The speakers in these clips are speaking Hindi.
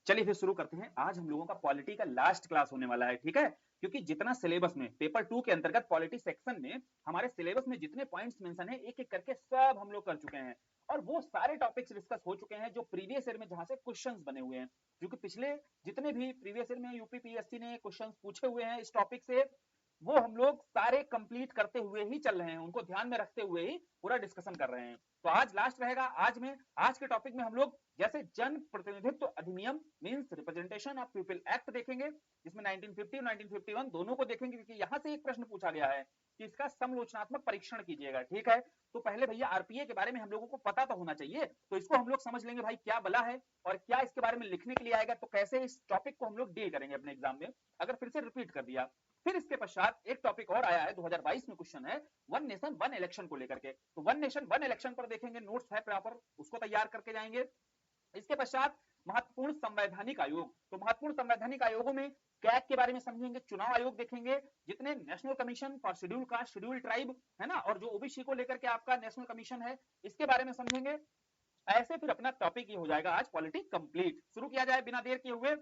चलिए फिर शुरू करते हैं। आज हम लोगों का पॉलिटी का लास्ट क्लास होने वाला है, ठीक है। क्योंकि जितना सिलेबस में पेपर 2 के अंतर्गत पॉलिटी सेक्शन में हमारे सिलेबस में जितने पॉइंट्स मेंशन है, एक एक करके सब हम लोग कर चुके हैं और वो सारे टॉपिक्स डिस्कस हो चुके हैं जो प्रीवियस ईयर में जहां से क्वेश्चंस बने हुए हैं। क्योंकि पिछले जितने भी प्रीवियस ईयर में यूपी पीएससी ने क्वेश्चंस पूछे हुए हैं इस टॉपिक से, वो हम लोग सारे कंप्लीट करते हुए ही चल रहे हैं, उनको ध्यान में रखते हुए ही पूरा डिस्कशन कर रहे हैं। तो आज लास्ट रहेगा। आज के टॉपिक में हम लोग जैसे जन प्रतिनिधित्व अधिनियम means representation of people act देखेंगे, जिसमें 1950 और 1951 दोनों को देखेंगे, क्योंकि यहां से एक प्रश्न पूछा गया है कि इसका समालोचनात्मक परीक्षण कीजिएगा, ठीक है। तो पहले भैया आरपीए के बारे में हम लोगों को पता तो होना चाहिए, तो इसको हम लोग समझ लेंगे भाई क्या बला है और क्या इसके बारे में लिखने के लिए आएगा, तो कैसे इस टॉपिक को हम लोग डील करेंगे अपने एग्जाम में अगर फिर से रिपीट कर दिया। फिर इसके पश्चात एक टॉपिक और आया है 2022 में, क्वेश्चन है वन नेशन वन इलेक्शन को लेकर के। तो वन नेशन वन इलेक्शन पर देखेंगे, नोट्स है प्रॉपर, उसको तैयार करके जाएंगे। इसके पश्चात महत्वपूर्ण संवैधानिक आयोग, तो महत्वपूर्ण संवैधानिक आयोगों में कैग के बारे में समझेंगे, चुनाव आयोग देखेंगे, जितने national commission for schedule caste schedule tribe है ना, और जो ओबीसी को लेकर के आपका नेशनल कमीशन है, इसके बारे में समझेंगे। ऐसे फिर अपना टॉपिक ये हो जाएगा आज पॉलिटिक्स कंप्लीट। शुरू किया जाए बिना देर किए हुए।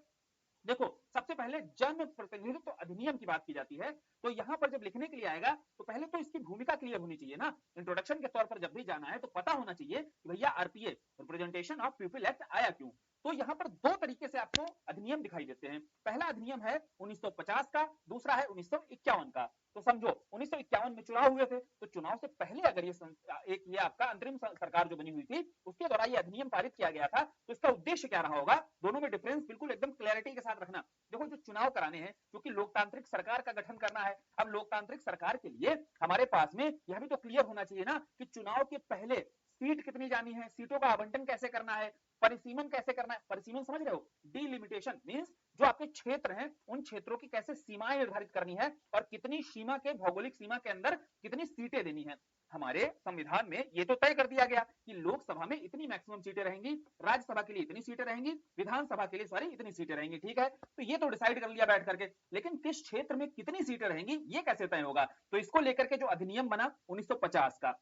देखो, सबसे पहले जन प्रतिनिधित्व अधिनियम की बात की जाती है, तो यहां पर जब लिखने के लिए आएगा तो पहले तो इसकी भूमिका क्लियर होनी चाहिए ना। इंट्रोडक्शन के तौर पर जब भी जाना है तो पता होना चाहिए कि भैया RPA representation of people act आया क्यों। तो यहाँ पर दो तरीके से आपको अधिनियम दिखाई देते हैं। पहला अधिनियम है 1950 का, दूसरा है 1951 का। तो समझो 1951 में चुनाव हुए थे, तो चुनाव से पहले अगर ये आपका अंतरिम सरकार जो बनी हुई थी उसके द्वारा ये अधिनियम पारित किया गया था, तो इसका उद्देश्य क्या रहा होगा, दोनों में डिफरेंस बिल्कुल एकदम क्लैरिटी के साथ रखना। देखो, जो चुनाव कराने हैं, क्योंकि लोकतांत्रिक सरकार का गठन करना है, अब लोकतांत्रिक सरकार के लिए हमारे पास में यह भी तो क्लियर होना चाहिए ना कि चुनाव के पहले सीट कितनी जानी है, सीटों का आवंटन कैसे करना है, परिसीमन कैसे करना है। परिसीमन समझ रहे हो, डिलिमिटेशन मींस जो आपके क्षेत्र हैं उन क्षेत्रों की कैसे सीमाएं निर्धारित करनी है और कितनी सीमा के भौगोलिक सीमा के अंदर कितनी सीटें देनी है। हमारे संविधान में ये तो तय कर दिया गया कि लोकसभा में इतनी मैक्सिमम सीटें रहेंगी, राज्यसभा के लिए इतनी सीटें रहेंगी, विधानसभा के लिए सॉरी इतनी सीटें रहेंगी, ठीक है। तो ये तो डिसाइड कर लिया बैठ करके, लेकिन किस क्षेत्र में कितनी सीटें रहेंगी ये कैसे तय होगा। तो इसको लेकर के जो अधिनियम बना 1950 का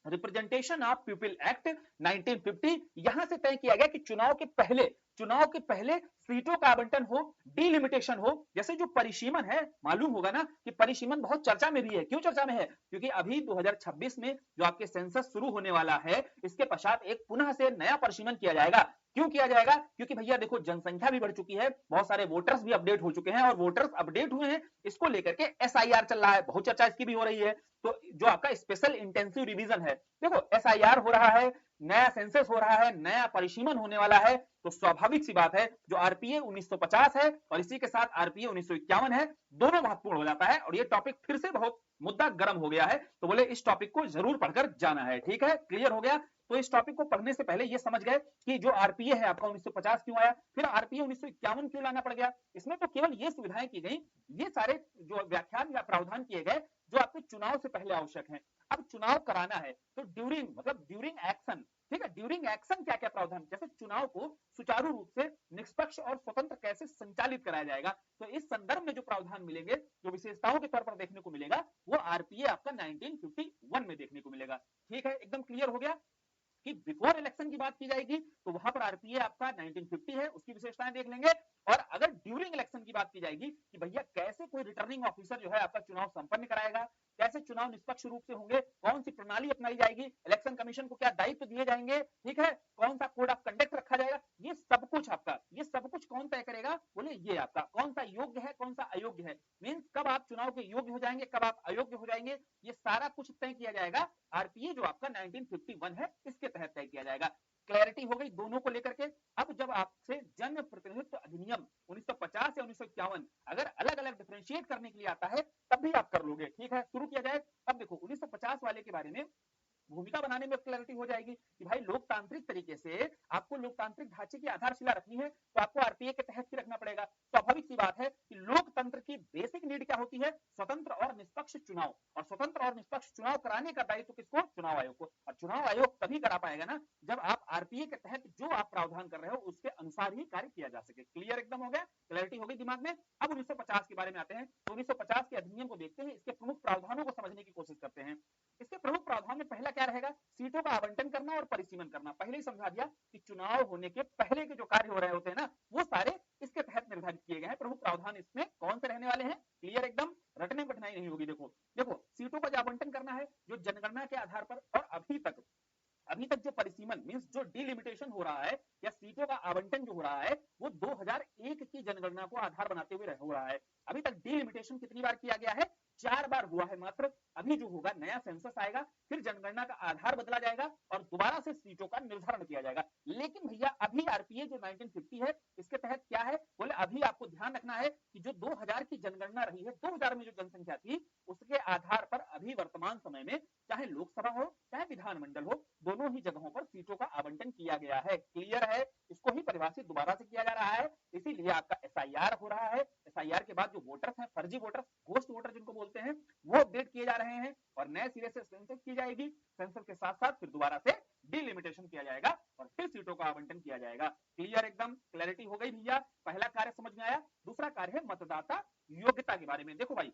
रिप्रेजेंटेशन ऑफ पीपल एक्ट 1950, यहां से तय किया गया कि चुनाव के पहले सीटों का आवंटन हो, डिलिमिटेशन हो। जैसे जो परिसीमन है, मालूम होगा ना कि परिसीमन बहुत चर्चा में भी है। क्यों चर्चा में है, क्योंकि अभी 2026 में जो आपके सेंसस शुरू होने वाला है, इसके पश्चात एक पुनः से नया परिसीमन किया जाएगा। क्यों किया जाएगा, क्योंकि भैया देखो जनसंख्या भी बढ़ चुकी है, बहुत सारे वोटर्स भी अपडेट हो चुके हैं, और वोटर्स अपडेट हुए हैं, इसको लेकर के एसआईआर चल रहा है, बहुत चर्चा इसकी भी हो रही है। तो जो आपका स्पेशल इंटेंसिव रिवीजन है, देखो एसआईआर हो रहा है, नया सेंसस हो रहा है, नया परिसीमन होने वाला है, तो स्वाभाविक सी बात है जो आरपीए 1950 है और इसी के साथ आरपीए 1951 है, दोनों महत्वपूर्ण हो जाता है। और ये टॉपिक फिर से बहुत मुद्दा गर्म हो गया है, तो बोले इस टॉपिक को जरूर पढ़कर जाना है, ठीक है, क्लियर हो गया। तो इस टॉपिक को पढ़ने से पहले ये समझ गए कि जो आरपीए है आपका 1950 क्यों आया, फिर आरपीए 1951 क्यों लाना पड़ गया। इसमें तो केवल ये सुविधाएं की गई, ये सारे जो व्याख्यान या प्रावधान किए गए जो आपके चुनाव से पहले आवश्यक है। अब चुनाव कराना है तो ड्यूरिंग मतलब ड्यूरिंग एक्शन, ठीक है, ड्यूरिंग एक्शन क्या क्या प्रावधान, जैसे चुनाव को सुचारू रूप से निष्पक्ष और स्वतंत्र कैसे संचालित कराया जाएगा, तो इस संदर्भ में जो प्रावधान मिलेंगे, जो विशेषताओं के तौर पर देखने को मिलेगा, वो आरपीए आपका 1951 में देखने को मिलेगा। ठीक है, एकदम क्लियर हो गया कि बिफोर इलेक्शन की बात की जाएगी तो वहां पर आरपीए आपका 1950 है, उसकी विशेषताएं देख लेंगे। और अगर ड्यूरिंग इलेक्शन की बात की जाएगी कि भैया कैसे कोई रिटर्निंग ऑफिसर जो है आपका चुनाव संपन्न कराएगा, कैसे चुनाव निष्पक्ष रूप से होंगे, कौन सी प्रणाली अपनाई जाएगी, इलेक्शन कमीशन को क्या दायित्व दिए जाएंगे, ठीक है, कौन सा कोड ऑफ कंडक्ट रखा जाएगा, ये सब कुछ आपका, ये सब कुछ कौन तय करेगा, बोले ये आपका कौन सा योग्य है कौन सा अयोग्य है, मींस कब आप चुनाव के योग्य हो जाएंगे कब आप अयोग्य हो जाएंगे, ये सारा कुछ तय किया जाएगा आरपीए जो आपका 1951 है इसके तहत तय किया जाएगा। क्लैरिटी हो गई दोनों को लेकर के। अब जब आपसे जन प्रतिनिधित्व अधिनियम 1950 या 1951 अगर अलग अलग डिफरेंशिएट करने के लिए आता है तब भी आप कर लोगे, ठीक है, शुरू किया जाए। अब देखो 1950 वाले के बारे में भूमिका बनाने में क्लैरिटी हो जाएगी कि भाई लोकतांत्रिक तरीके से आपको लोकतांत्रिक ढांचे की आधारशिला रखनी है तो आपको आरपीए के तहत ही रखना पड़ेगा। स्वाभाविक सी बात है कि लोकतंत्र की बेसिक नीड क्या होती है, स्वतंत्र और निष्पक्ष चुनाव, और स्वतंत्र और निष्पक्ष चुनाव कराने का दायित्व किसको, चुनाव आयोग को। और चुनाव आयोग तभी करा पाएगा ना जब आप आरपीए के तहत जो आप प्रावधान कर रहे हो उसके अनुसार ही कार्य किया जा सके। क्लियर एकदम हो गया, क्लैरिटी हो गई दिमाग में। अब 1950 के बारे में आते हैं, तो 1950 के अधिनियम को देखते हैं, इसके प्रमुख प्रावधानों को समझने की कोशिश करते हैं। इसके प्रमुख प्रावधान में पहला क्या रहेगा, सीटों का आवंटन करना और परिसीमन करना। पहले ही समझा दिया कि चुनाव होने के पहले के जो कार्य हो रहे होते हैं ना वो सारे आवंटन जो हो रहा है वो 2001 की जनगणना को आधार बनाते हुए हो रहा है। अभी तक डिलिमिटेशन कितनी बार किया गया है? 4 बार हुआ है मात्र। अभी जो होगा नया सेंसस आएगा, फिर जनगणना का आधार बदला जाएगा और दोबारा से सीटों का निर्धारण किया जाएगा। लेकिन भैया अभी आरपीए जो 1950 है इसके तहत क्या है, बोले अभी आपको ध्यान रखना है कि जो 2000 की जनगणना रही है, 2000 में जो जनसंख्या थी उसके आधार पर अभी वर्तमान समय में चाहे लोकसभा हो चाहे विधानमंडल हो, दोनों ही जगहों पर सीटों का आवंटन किया गया है। क्लियर है? इसको ही परिभाषित दोबारा से किया जा रहा है। इसीलिए आपका एसआईआर हो रहा है। एसआईआर के बाद जो वोटर्स हैं, फर्जी वोटर्स, घोस्ट वोटर जिनको बोलते हैं, वो अपडेट किए जा रहे हैं और नए सिरे से सेंसस की जाएगी। सेंसस के साथ साथ फिर दोबारा से डिलिमिटेशन किया जाएगा और फिर सीटों का आवंटन किया जाएगा। क्लियर? एकदम क्लैरिटी हो गई भैया? पहला कार्य समझ में आया। दूसरा कार्य है मतदाता योग्यता के बारे में। देखो भाई,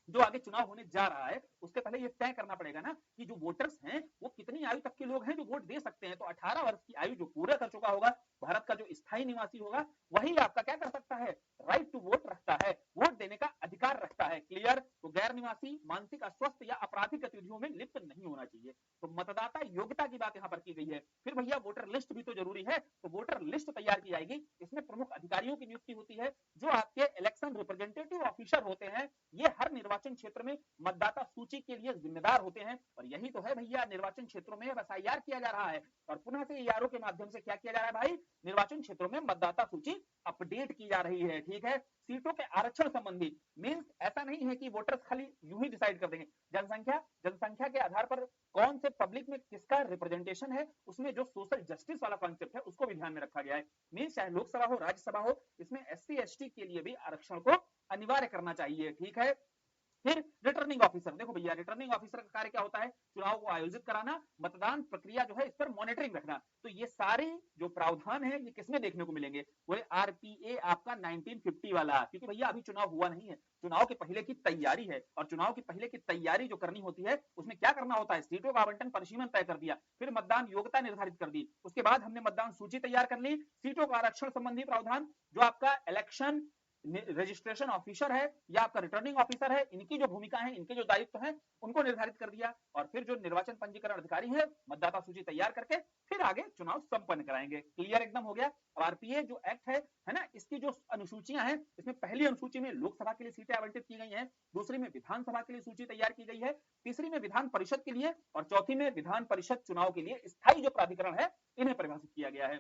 जो आगे चुनाव होने जा रहा है उसके पहले ये तय करना पड़ेगा ना कि जो वोटर्स हैं वो कितनी आयु तक के लोग हैं जो वोट दे सकते हैं। तो 18 वर्ष की आयु जो पूरा कर चुका होगा, भारत का जो स्थायी निवासी होगा, वही आपका क्या कर सकता है, राइट टू वोट रखता है, वोट देने का अधिकार रखता है। क्लियर? तो गैर निवासी, मानसिक अस्वस्थ या आपराधिक गतिविधियों में लिप्त नहीं होना चाहिए। तो मतदाता योग्यता की बात यहाँ पर की गई है। फिर भैया वोटर लिस्ट भी तो जरूरी है, तो वोटर लिस्ट तैयार की जाएगी। इसमें प्रमुख अधिकारियों की नियुक्ति होती है जो आपके इलेक्शन रिप्रेजेंटेटिव ऑफिसर होते हैं। ये हर निर्वाचन क्षेत्र में मतदाता सूची के लिए जिम्मेदार होते हैं और यही तो है भैया, निर्वाचन क्षेत्रों में एसआईआर किया जा रहा है और पुनः से ईआरओ के माध्यम से क्या किया जा रहा है भाई, निर्वाचन क्षेत्रों में मतदाता सूची अपडेट की जा रही है। ठीक है? सीटों के आरक्षण संबंधी मींस ऐसा नहीं है कि वोटर्स खाली यूं ही डिसाइड कर देंगे। जनसंख्या के आधार पर कौन से पब्लिक में किसका रिप्रेजेंटेशन है, उसमें जो सोशल जस्टिस वाला कॉन्सेप्ट है उसको भी ध्यान में रखा गया है। मींस चाहे लोकसभा हो राज्यसभा हो, इसमें एससी एसटी के लिए भी आरक्षण को अनिवार्य करना चाहिए। ठीक है? फिर रिटर्निंग ऑफिसर, देखो भैया रिटर्निंग ऑफिसर का कार्य क्या होता है, चुनाव को आयोजित कराना, मतदान प्रक्रिया जो है इस पर मॉनिटरिंग रखना। तो ये सारे जो प्रावधान है ये किसमें देखने को मिलेंगे, वो आरपीए आपका 1950 वाला, क्योंकि भैया अभी चुनाव हुआ नहीं है, चुनाव के पहले की तैयारी है और चुनाव की पहले की तैयारी जो करनी होती है उसमें क्या करना होता है, सीटों का आवंटन परिसीमन तय कर दिया, फिर मतदान योग्यता निर्धारित कर दी, उसके बाद हमने मतदान सूची तैयार कर ली, सीटों का आरक्षण संबंधी प्रावधान जो आपका इलेक्शन रजिस्ट्रेशन ऑफिसर है या आपका रिटर्निंग ऑफिसर है, इनकी जो भूमिका है, इनके जो दायित्व हैं उनको निर्धारित कर दिया और फिर जो निर्वाचन पंजीकरण अधिकारी है मतदाता सूची तैयार करके फिर आगे चुनाव संपन्न कराएंगे। क्लियर एकदम हो गया? अब आरपीए जो एक्ट है ना, इसकी जो अनुसूचियां हैं, इसमें पहली अनुसूची में लोकसभा के लिए सीटें आवंटित की गई हैं, दूसरी में विधानसभा के लिए सूची तैयार की गई है, तीसरी में विधान परिषद के लिए और चौथी में विधान परिषद चुनाव के लिए स्थायी जो प्राधिकरण है इन्हें परिभाषित किया गया है।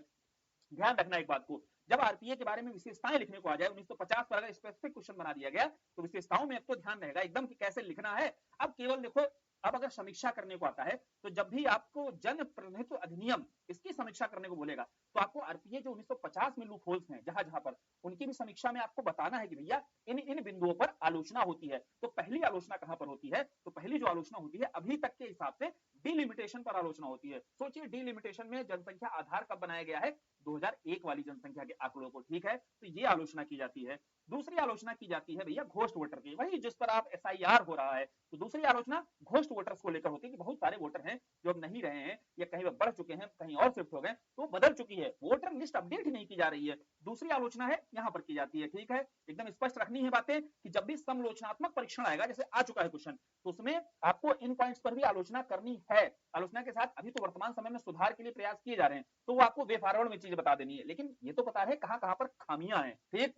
ध्यान रखना एक बात को, जब आरपीए के बारे में विशेषताएं लिखने को आ जाए, 1950 पर अगर स्पेसिफिक क्वेश्चन बना दिया गया तो विशेषताओं में अब तो ध्यान रहेगा एकदम कि कैसे लिखना है। अब केवल देखो, अब अगर समीक्षा करने को आता है तो जब भी आपको जन प्रतिनिधित्व अधिनियम इसकी समीक्षा करने को बोलेगा तो आपको आरपीए जो 1950 में लूप होल्स हैं जहां जहां पर, उनकी भी समीक्षा में आपको बताना है कि भैया इन इन बिंदुओं पर आलोचना होती है। तो पहली आलोचना कहां पर होती है, तो पहली जो आलोचना होती है अभी तक के हिसाब से डिलिमिटेशन पर आलोचना होती है। सोचिए डिलिमिटेशन में जनसंख्या आधार कब बनाया गया है, 2001 वाली जनसंख्या के आंकड़ों को। ठीक है? तो ये आलोचना की जाती है। दूसरी आलोचना की जाती है भैया घोस्ट वोटर की, वही जिस पर आप एसआईआर हो रहा है, तो दूसरी आलोचना घोस्ट वोटर्स को लेकर होती है कि बहुत सारे वोटर हैं जो अब नहीं रहे हैं या कहीं पर बढ़ चुके हैं, कहीं और शिफ्ट हो गए, तो बदल चुकी है, वोटर लिस्ट अपडेट ही नहीं की जा रही है। दूसरी आलोचना है यहां पर की जाती है। ठीक है? एकदम स्पष्ट रखनी है बातें कि जब भी समालोचनात्मक परीक्षण आएगा, जैसे आ चुका है क्वेश्चन, तो उसमें आपको इन पॉइंट्स पर भी आलोचना करनी है। आलोचना के साथ अभी तो वर्तमान समय में सुधार के लिए प्रयास किए जा रहे हैं, तो वो आपको वे फॉरवर्ड में चीज बता देनी है, लेकिन ये तो पता है कहां कहां पर खामियां हैं। ठीक?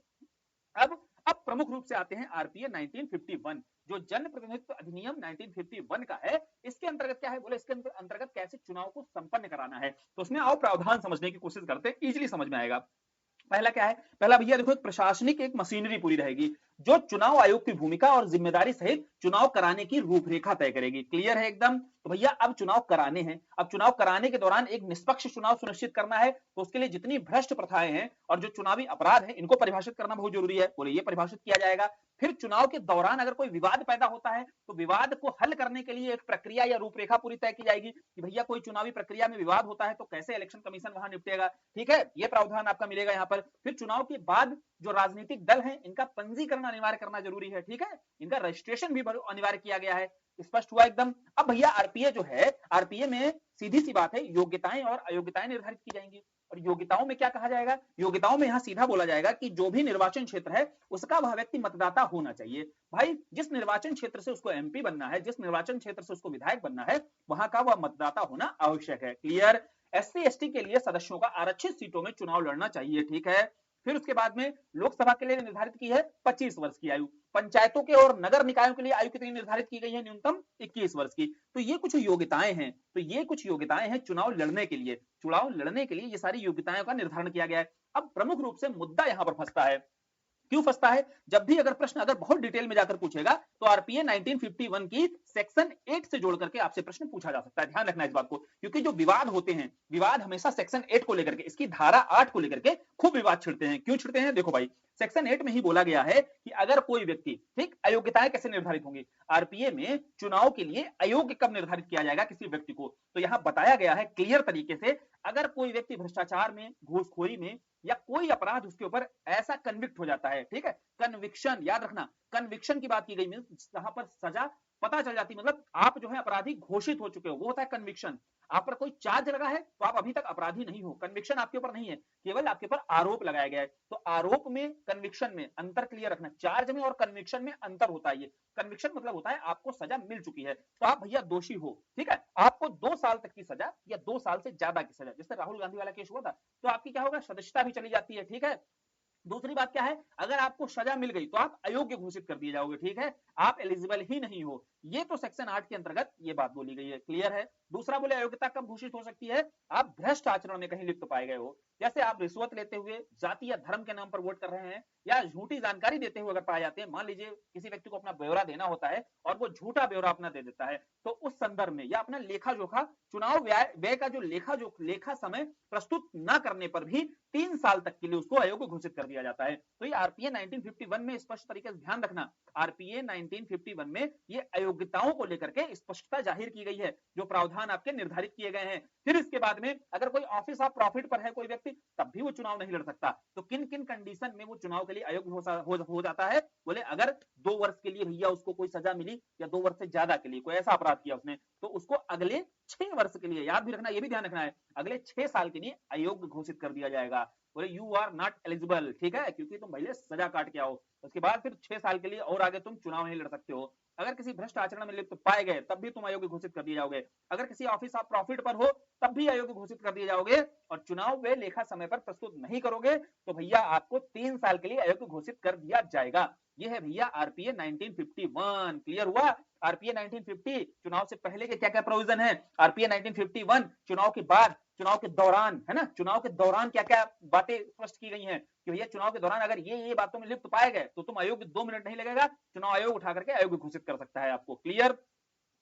अब प्रमुख रूप से आते हैं आरपीए 1951, जो जन प्रतिनिधित्व अधिनियम 1951 का है। इसके अंतर्गत क्या है, बोले इसके अंतर्गत कैसे चुनाव को संपन्न कराना है, तो उसमें आओ प्रावधान समझने की कोशिश करते हैं, इजीली समझ में आएगा। पहला क्या है, पहला भैया देखो, एक प्रशासनिक एक मशीनरी पूरी रहेगी जो चुनाव आयोग की भूमिका और जिम्मेदारी सहित चुनाव कराने की रूपरेखा तय करेगी। क्लियर है एकदम? तो भैया अब चुनाव कराने हैं, अब चुनाव कराने के दौरान एक निष्पक्ष चुनाव सुनिश्चित करना है, तो उसके लिए जितनी भ्रष्ट प्रथाएं हैं और जो चुनावी अपराध हैं इनको परिभाषित करना बहुत जरूरी है। बोले ये परिभाषित किया जाएगा। फिर चुनाव के दौरान अगर कोई विवाद पैदा होता है तो विवाद को हल करने के लिए एक प्रक्रिया या रूपरेखा पूरी तय की जाएगी कि भैया कोई चुनावी प्रक्रिया में विवाद होता है तो कैसे इलेक्शन कमीशन वहां निपटेगा। ठीक है? ये प्रावधान आपका मिलेगा यहाँ पर। फिर चुनाव के बाद जो राजनीतिक दल हैं इनका पंजीकरण अनिवार्य करना जरूरी है। ठीक है? इनका रजिस्ट्रेशन भी अनिवार्य किया गया है। स्पष्ट हुआ एकदम? अब भैया आरपीए जो है, आरपीए में सीधी सी बात है, योग्यताएं और अयोग्यताएं निर्धारित की जाएंगी। और योग्यताओं में क्या कहा जाएगा, योग्यताओं में यहां सीधा बोला जाएगा कि जो भी निर्वाचन क्षेत्र है उसका वह व्यक्ति मतदाता होना चाहिए। भाई जिस निर्वाचन क्षेत्र से उसको एमपी बनना है, जिस निर्वाचन क्षेत्र से उसको विधायक बनना है, वहां का वह मतदाता होना आवश्यक है। क्लियर? SC ST के लिए सदस्यों का आरक्षित सीटों में चुनाव लड़ना चाहिए, ठीक है। फिर उसके बाद में लोकसभा के लिए निर्धारित की है 25 वर्ष की आयु। पंचायतों के और नगर निकायों के लिए आयु कितनी निर्धारित की गई है? न्यूनतम 21 वर्ष की। तो ये कुछ योग्यताएं हैं, चुनाव लड़ने के लिए, ये सारी योग्यताओं का निर्धारण किया गया है। अब प्रमुख रूप से मुद्दा यहां पर फंसता है, क्यों फंसता है? जब भी अगर प्रश्न अगर बहुत डिटेल में जाकर पूछेगा तो आरपीए 1951 की सेक्शन 8 से जोड़ करके आपसे प्रश्न पूछा जा सकता है। ध्यान रखना इस बात को, क्योंकि जो विवाद होते हैं, विवाद हमेशा सेक्शन 8 को लेकर के, इसकी धारा 8 को लेकर के खूब विवाद छिड़ते हैं। क्यों छिड़ते हैं? देखो भाई, सेक्शन 8 में ही बोला गया है कि अगर कोई व्यक्ति, ठीक, अयोग्यताएं कैसे निर्धारित होंगी? आरपीए में चुनाव के लिए अयोग्य कब निर्धारित किया जाएगा किसी व्यक्ति को? तो यहां बताया गया है क्लियर तरीके से, अगर कोई व्यक्ति भ्रष्टाचार में, घूसखोरी में या कोई अपराध उसके ऊपर ऐसा कन्विक्ट हो जाता है, ठीक है, कन्विक्शन, याद रखना, कन्विक्शन की बात की गई, जहां पर सजा पता चल जाती, मतलब आप जो है अपराधी घोषित हो चुके हो, वो होता है कन्विक्शन। आप पर कोई चार्ज लगा है तो आप अभी तक अपराधी नहीं हो, कन्विक्शन आपके ऊपर नहीं है, केवल आपके ऊपर आरोप लगाया गया है। तो आरोप में, कन्विक्शन में अंतर क्लियर रखना, चार्ज में और कन्विक्शन में अंतर होता है। ये कन्विक्शन मतलब होता है आपको सजा मिल चुकी है, तो आप भैया दोषी हो, ठीक है, आपको 2 साल तक की सजा या 2 साल से ज्यादा की सजा, जैसे राहुल गांधी वाला केस हुआ था, तो आपकी क्या होगा, सदस्यता भी चली जाती है, ठीक है। दूसरी बात क्या है, अगर आपको सजा मिल गई तो आप अयोग्य घोषित कर दिए जाओगे, ठीक है, आप एलिजिबल ही नहीं हो। ये तो सेक्शन 8 के अंतर्गत ये बात बोली गई है, क्लियर है। दूसरा बोले अयोग्यता कब घोषित हो सकती है? आप भ्रष्ट आचरण में कहीं लिप्त पाए गए हो, जैसे आप रिश्वत लेते हुए, जाति या धर्म के नाम पर वोट कर रहे हैं, या झूठी जानकारी देते हुए अगर पाए जाते हैं। मान लीजिए किसी व्यक्ति को अपना ब्यौरा देना होता है और वो झूठा ब्यौरा अपना दे देता है, तो उस संदर्भ में, या अपना लेखा जोखा, चुनाव व्यय का जो लेखा समय प्रस्तुत न करने पर भी 3 साल तक के लिए उसको अयोग्य घोषित कर दिया जाता है। तो ये आरपीए 1951 में स्पष्ट तरीके से ध्यान रखना, आरपीए 1951 में ये अयोग्यताओं को लेकर के स्पष्टता जाहिर की गई है, जो प्रावधान आपके निर्धारित किए गए हैं। फिर इसके बाद में अगर कोई ऑफिस ऑफ प्रॉफिट पर है कोई व्यक्ति, तब भी वो चुनाव नहीं लड़ सकता। तो किन किन कंडीशन में वो चुनाव के लिए अयोग्य हो जाता है? बोले अगर 2 वर्ष के लिए भैया उसको कोई सजा मिली, या 2 वर्ष से ज्यादा के लिए कोई ऐसा अपराध किया उसने, तो उसको अगले 6 वर्ष के लिए, याद भी रखना, ये भी ध्यान रखना है, अगले 6 साल के लिए अयोग्य घोषित कर दिया जाएगा। बोले यू आर नॉट एलिजिबल, ठीक है, क्योंकि तुम पहले सजा काट के आओ। उसके बाद फिर 6 साल के लिए और आगे तुम चुनाव नहीं लड़ सकते हो। अगर किसी भ्रष्ट आचरण में लिप्त पाए गए तब भी तुम अयोग्य घोषित कर दिए जाओगे। अगर किसी ऑफिस ऑफ प्रॉफिट पर हो तब भी अयोग्य घोषित कर दिए जाओगे। और चुनाव वे लेखा समय पर प्रस्तुत नहीं करोगे तो भैया आपको 3 साल के लिए अयोग्य घोषित कर दिया जाएगा। ये है भैया आरपीए 1951, क्लियर हुआ। आरपीए 1950 चुनाव से पहले के क्या क्या प्रोविजन है, आरपीए 1951 चुनाव के बाद, चुनाव के दौरान, है ना, चुनाव के दौरान क्या क्या बातें स्पष्ट की गई हैं कि भैया चुनाव के दौरान अगर ये बातों में लिप्त पाए गए तो तुम अयोग्य, 2 मिनट नहीं लगेगा, चुनाव आयोग उठा करके अयोग्य घोषित कर सकता है आपको, क्लियर।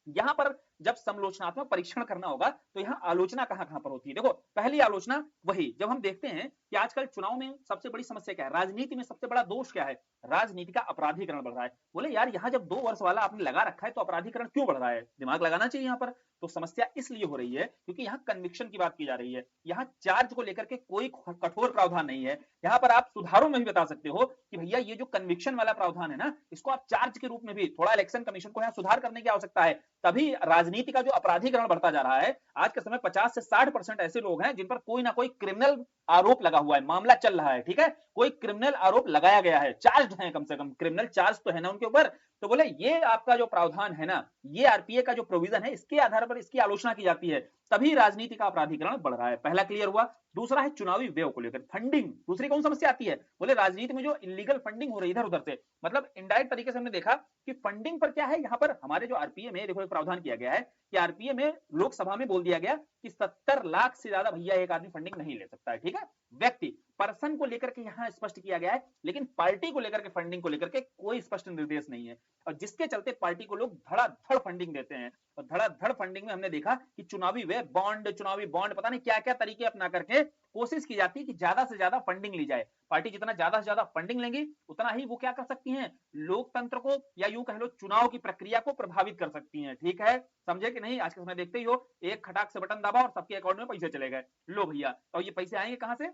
यहां पर जब समालोचनात्मक परीक्षण करना होगा तो यहां आलोचना कहां कहां पर होती है? देखो, पहली आलोचना वही, जब हम देखते हैं कि आजकल चुनाव में सबसे बड़ी समस्या क्या है, राजनीति में सबसे बड़ा दोष क्या है, राजनीति का अपराधीकरण बढ़ रहा है। बोले यार यहां जब 2 वर्ष वाला आपने लगा रखा है तो अपराधीकरण क्यों बढ़ रहा है? दिमाग लगाना चाहिए यहां पर। तो समस्या इसलिए हो रही है क्योंकि यहाँ कन्विक्शन की बात की जा रही है, यहाँ चार्ज को लेकर के कोई कठोर प्रावधान नहीं है। यहाँ पर आप सुधारों में भी बता सकते हो कि भैया ये जो कन्विक्शन वाला प्रावधान है ना, इसको आप चार्ज के रूप में भी, थोड़ा इलेक्शन कमीशन को यहाँ सुधार करने की आवश्यकता है। तभी राजनीति का जो अपराधीकरण बढ़ता जा रहा है, आज के समय 50 से 60% ऐसे लोग हैं जिन पर कोई ना कोई क्रिमिनल आरोप लगा हुआ है, मामला चल रहा है, ठीक है, कोई क्रिमिनल आरोप लगाया गया है, चार्ज है, कम से कम क्रिमिनल चार्ज तो है ना उनके ऊपर। तो बोले ये आपका जो प्रावधान है ना, ये आरपीए का जो प्रोविजन है, इसके आधार पर इसकी आलोचना की जाती है, तभी राजनीति का अपराधीकरण बढ़ रहा है। पहला क्लियर हुआ। दूसरा है चुनावी व्यय को लेकर फंडिंग। दूसरी कौन समस्या आती है? बोले राजनीति में जो इलीगल फंडिंग हो रही है इधर उधर से, मतलब इनडायरेक्ट तरीके से हमने देखा कि फंडिंग पर क्या है, यहाँ पर हमारे जो आरपीए में देखो एक प्रावधान किया गया है कि आरपीए में लोकसभा में बोल दिया गया कि 70 लाख से ज्यादा भैया एक आदमी फंडिंग नहीं ले सकता है, ठीक है, व्यक्ति, पर्सन को लेकर के यहाँ स्पष्ट किया गया है, लेकिन पार्टी को लेकर के, फंडिंग को लेकर के कोई स्पष्ट निर्देश नहीं है, और जिसके चलते पार्टी को लोग धड़ाधड़ फंडिंग देते हैं। और धड़ाधड़ फंडिंग में हमने देखा कि चुनावी बॉन्ड पता नहीं क्या क्या तरीके अपना करके कोशिश की जाती है कि ज्यादा से ज्यादा फंडिंग ली जाए। पार्टी जितना ज्यादा से ज्यादा फंडिंग लेंगी उतना ही वो क्या कर सकती हैं, लोकतंत्र को, या यूं कह लो चुनाव की प्रक्रिया को प्रभावित कर सकती हैं, ठीक है, समझे कि नहीं। आज के समय देखते ही हो, एक खटाक से बटन दबा और सबके अकाउंट में पैसे चले गए, लो भैया, और ये पैसे आएंगे कहां से?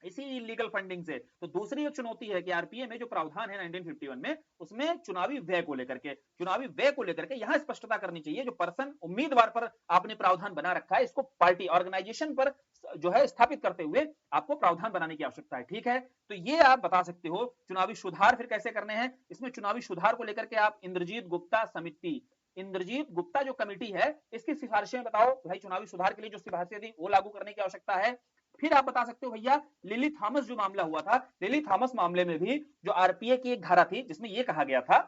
इसी इलीगल फंडिंग से। तो दूसरी एक चुनौती है कि आरपीए में जो प्रावधान है 1951 में, उसमें चुनावी व्यय को लेकर के यहां स्पष्टता करनी चाहिए। जो पर्सन, उम्मीदवार पर आपने प्रावधान बना रखा है, इसको पार्टी ऑर्गेनाइजेशन पर जो है स्थापित करते हुए आपको प्रावधान बनाने की आवश्यकता है, ठीक है। तो ये आप बता सकते हो। चुनावी सुधार फिर कैसे करने हैं, इसमें चुनावी सुधार को लेकर के आप इंद्रजीत गुप्ता समिति, इंद्रजीत गुप्ता जो कमेटी है इसकी सिफारिशें बताओ भाई, चुनावी सुधार के लिए जो सिफारिशें दी वो लागू करने की आवश्यकता है। फिर आप बता सकते हो भैया लिली थॉमस जो मामला हुआ था, लिली थॉमस मामले में भी जो आरपीए की एक धारा थी जिसमें ये कहा गया था,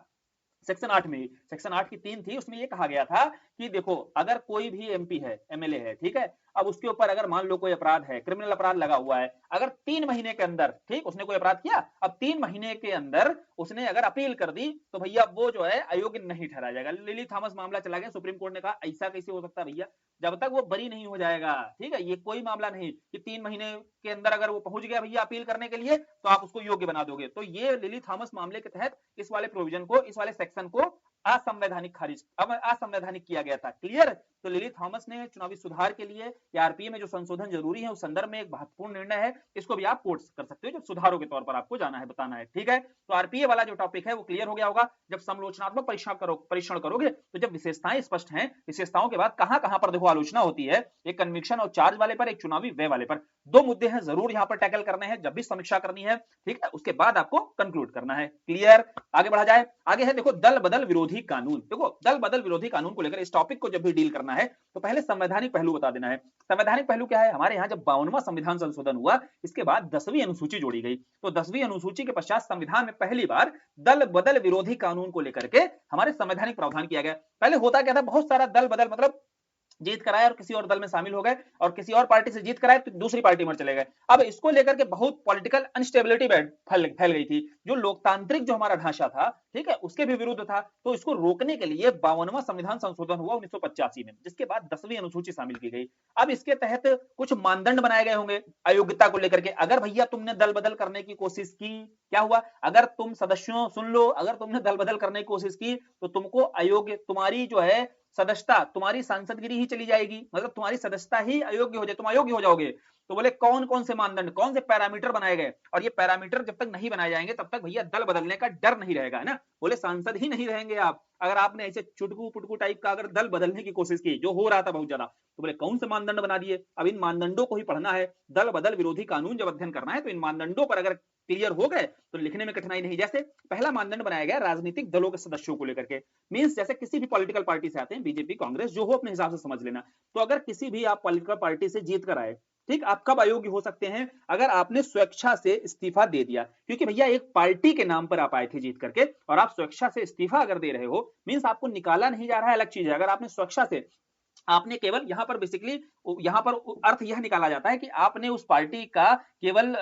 सेक्शन 8 में, सेक्शन 8 की 3 थी, उसमें ये कहा गया था कि देखो अगर कोई भी एमपी है, एमएलए है, ठीक है, अब उसके ऊपर अगर मान लो कोई अपराध है, क्रिमिनल अपराध लगा हुआ है, अगर 3 महीने के अंदर, ठीक, उसने कोई अपराध किया, अब 3 महीने के अंदर उसने अगर अपील कर दी तो भैया वो जो है अयोग्य नहीं ठहराया जाएगा। लिली थॉमस मामला चला गया, सुप्रीम कोर्ट ने कहा ऐसा कैसे हो सकता है भैया, जब तक वो बरी नहीं हो जाएगा, ठीक है, ये कोई मामला नहीं कि 3 महीने के अंदर अगर वो पहुंच गया भैया अपील करने के लिए तो आप उसको योग्य बना दोगे। तो ये लिली थॉमस मामले के तहत इस वाले प्रोविजन को, इस वाले सेक्शन को असंवैधानिक खारिज, अब असंवैधानिक किया गया था। क्लियर? तो लिली थॉमस ने चुनावी सुधार के लिए या आरपीए में जो संशोधन जरूरी है उस संदर्भ में एक महत्वपूर्ण निर्णय है, इसको भी आप कोट कर सकते हो जब सुधारों के तौर पर आपको जाना है, बताना है, ठीक है। तो आरपीए वाला जो टॉपिक है वो क्लियर हो गया होगा। जब समालोचनात्मक परीक्षण करोगे तो जब विशेषताएं स्पष्ट हैं, विशेषताओं के बाद कहां कहां पर देखो आलोचना होती है, एक कन्विक्शन और चार्ज वाले पर, एक चुनावी व्यय वाले पर, 2 मुद्दे हैं जरूर यहां पर टैकल करने हैं जब भी समीक्षा करनी है, ठीक है, उसके बाद आपको कंक्लूड करना है। क्लियर? आगे बढ़ा जाए। आगे है देखो दल बदल विरोधी कानून। देखो दल बदल विरोधी कानून को लेकर इस टॉपिक को जब भी डील करना है तो पहले संवैधानिक पहलू बता देना है। संवैधानिक पहलू क्या है? हमारे यहाँ जब 52वां संविधान संशोधन हुआ इसके बाद 10वीं अनुसूची जोड़ी गई, तो 10वीं अनुसूची के पश्चात संविधान में पहली बार दल बदल विरोधी कानून को लेकर के हमारे संवैधानिक प्रावधान किया गया। पहले होता क्या था, बहुत सारा दल बदल, मतलब जीत कराए और किसी और दल में शामिल हो गए, और किसी और पार्टी से जीत कराए तो दूसरी पार्टी में चले गए। अब इसको लेकर के बहुत पॉलिटिकल अनस्टेबिलिटी फैल गई थी, जो लोकतांत्रिक जो हमारा ढांचा था, ठीक है, उसके भी विरुद्ध था। तो इसको रोकने के लिए 52वां संविधान संशोधन हुआ 1985 में, जिसके बाद 10वीं अनुसूची शामिल की गई। अब इसके तहत कुछ मानदंड बनाए गए होंगे अयोग्यता को लेकर के। अगर भैया तुमने दल बदल करने की कोशिश की, क्या हुआ, अगर तुम सदस्यों सुन लो, अगर तुमने दल बदल करने की कोशिश की तो तुमको अयोग्य, तुम्हारी जो है सदस्यता, तुम्हारी सांसदगिरी ही चली जाएगी, मतलब तुम्हारी सदस्यता ही अयोग्य हो जाए, तुम अयोग्य हो जाओगे। तो बोले कौन कौन से मानदंड, कौन से पैरामीटर बनाए गए, और ये पैरामीटर जब तक नहीं बनाए जाएंगे तब तक भैया दल बदलने का डर नहीं रहेगा, है ना। बोले सांसद ही नहीं रहेंगे आप अगर आपने ऐसे चुटकू पुटकू टाइप का अगर दल बदलने की कोशिश की, जो हो रहा था बहुत ज्यादा। तो बोले कौन से मानदंड बना दिए, अब इन मानदंडों को ही पढ़ना है। दल बदल विरोधी कानून जब अध्ययन करना है तो इन मानदंडों पर अगर क्लियर हो गए तो लिखने में कठिनाई नहीं। जैसे पहला मानदंड बनाया गया राजनीतिक दलों के सदस्यों को लेकर के, मींस जैसे किसी भी पॉलिटिकल पार्टी से आते हैं, बीजेपी, कांग्रेस, जो हो अपने हिसाब से समझ लेना। तो अगर किसी भी आप पॉलिटिकल पार्टी से जीत कर आए, ठीक, आप कब अयोग्य हो सकते हैं, अगर आपने स्वेच्छा से इस्तीफा दे दिया। क्योंकि भैया एक पार्टी के नाम पर आप आए थे जीत करके और आप स्वेच्छा से इस्तीफा अगर दे रहे हो, मींस आपको निकाला नहीं जा रहा है, अलग चीज है। अगर आपने स्वेच्छा से, आपने केवल यहां पर बेसिकली, यहां पर अर्थ यह निकाला जाता है कि आपने उस पार्टी का केवल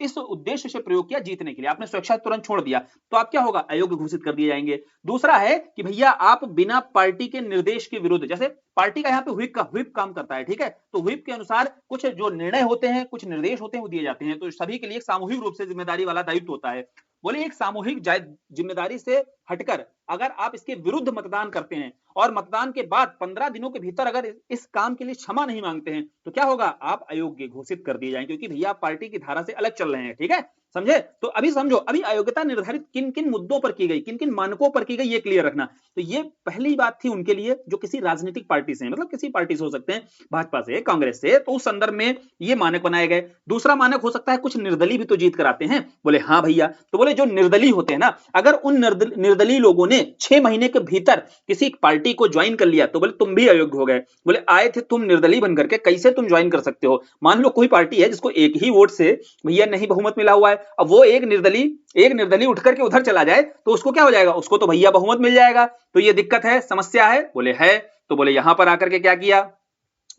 इस उद्देश्य से प्रयोग किया जीतने के लिए, आपने स्वेच्छा तुरंत छोड़ दिया, तो आप क्या होगा, अयोग्य घोषित कर दिए जाएंगे। दूसरा है कि भैया आप बिना पार्टी के निर्देश के विरुद्ध, जैसे पार्टी का यहाँ पे व्हिप काम करता है, ठीक है, तो व्हिप के अनुसार कुछ जो निर्णय होते हैं, कुछ निर्देश होते हैं, वो दिए जाते हैं। तो सभी के लिए सामूहिक रूप से जिम्मेदारी वाला दायित्व होता है। बोले एक सामूहिक जिम्मेदारी से हटकर अगर आप इसके विरुद्ध मतदान करते हैं और मतदान के बाद 15 दिनों के भीतर अगर इस काम के लिए क्षमा नहीं मांगते हैं तो क्या होगा, आप अयोग्य घोषित कर दिए जाएंगे, क्योंकि भैया आप पार्टी की धारा से अलग चल रहे हैं, ठीक है, समझे। तो अभी समझो, अभी अयोग्यता निर्धारित किन किन मुद्दों पर की गई, किन किन मानकों पर की गई, ये क्लियर रखना। तो ये पहली बात थी उनके लिए जो किसी राजनीतिक पार्टी से, मतलब किसी पार्टी से हो सकते हैं, भाजपा से, कांग्रेस से, तो उस संदर्भ में ये मानक बनाए गए। दूसरा मानक हो सकता है कुछ निर्दलीय भी तो जीत कराते हैं। बोले हाँ भैया, तो बोले जो निर्दलीय होते हैं ना, अगर उन निर्दलीय लोगों ने 6 महीने के भीतर किसी पार्टी को ज्वाइन कर लिया तो बोले तुम भी अयोग्य हो गए। बोले आए थे तुम निर्दलीय बनकर के, कैसे तुम ज्वाइन कर सकते हो। मान लो कोई पार्टी है जिसको एक ही वोट से भैया नहीं बहुमत मिला हुआ है, अब वो एक निर्दलीय उठ करके उधर चला जाए तो उसको क्या हो जाएगा, उसको तो भैया बहुमत मिल जाएगा। तो ये दिक्कत है, समस्या है। बोले है, तो बोले यहां पर आकर के क्या किया,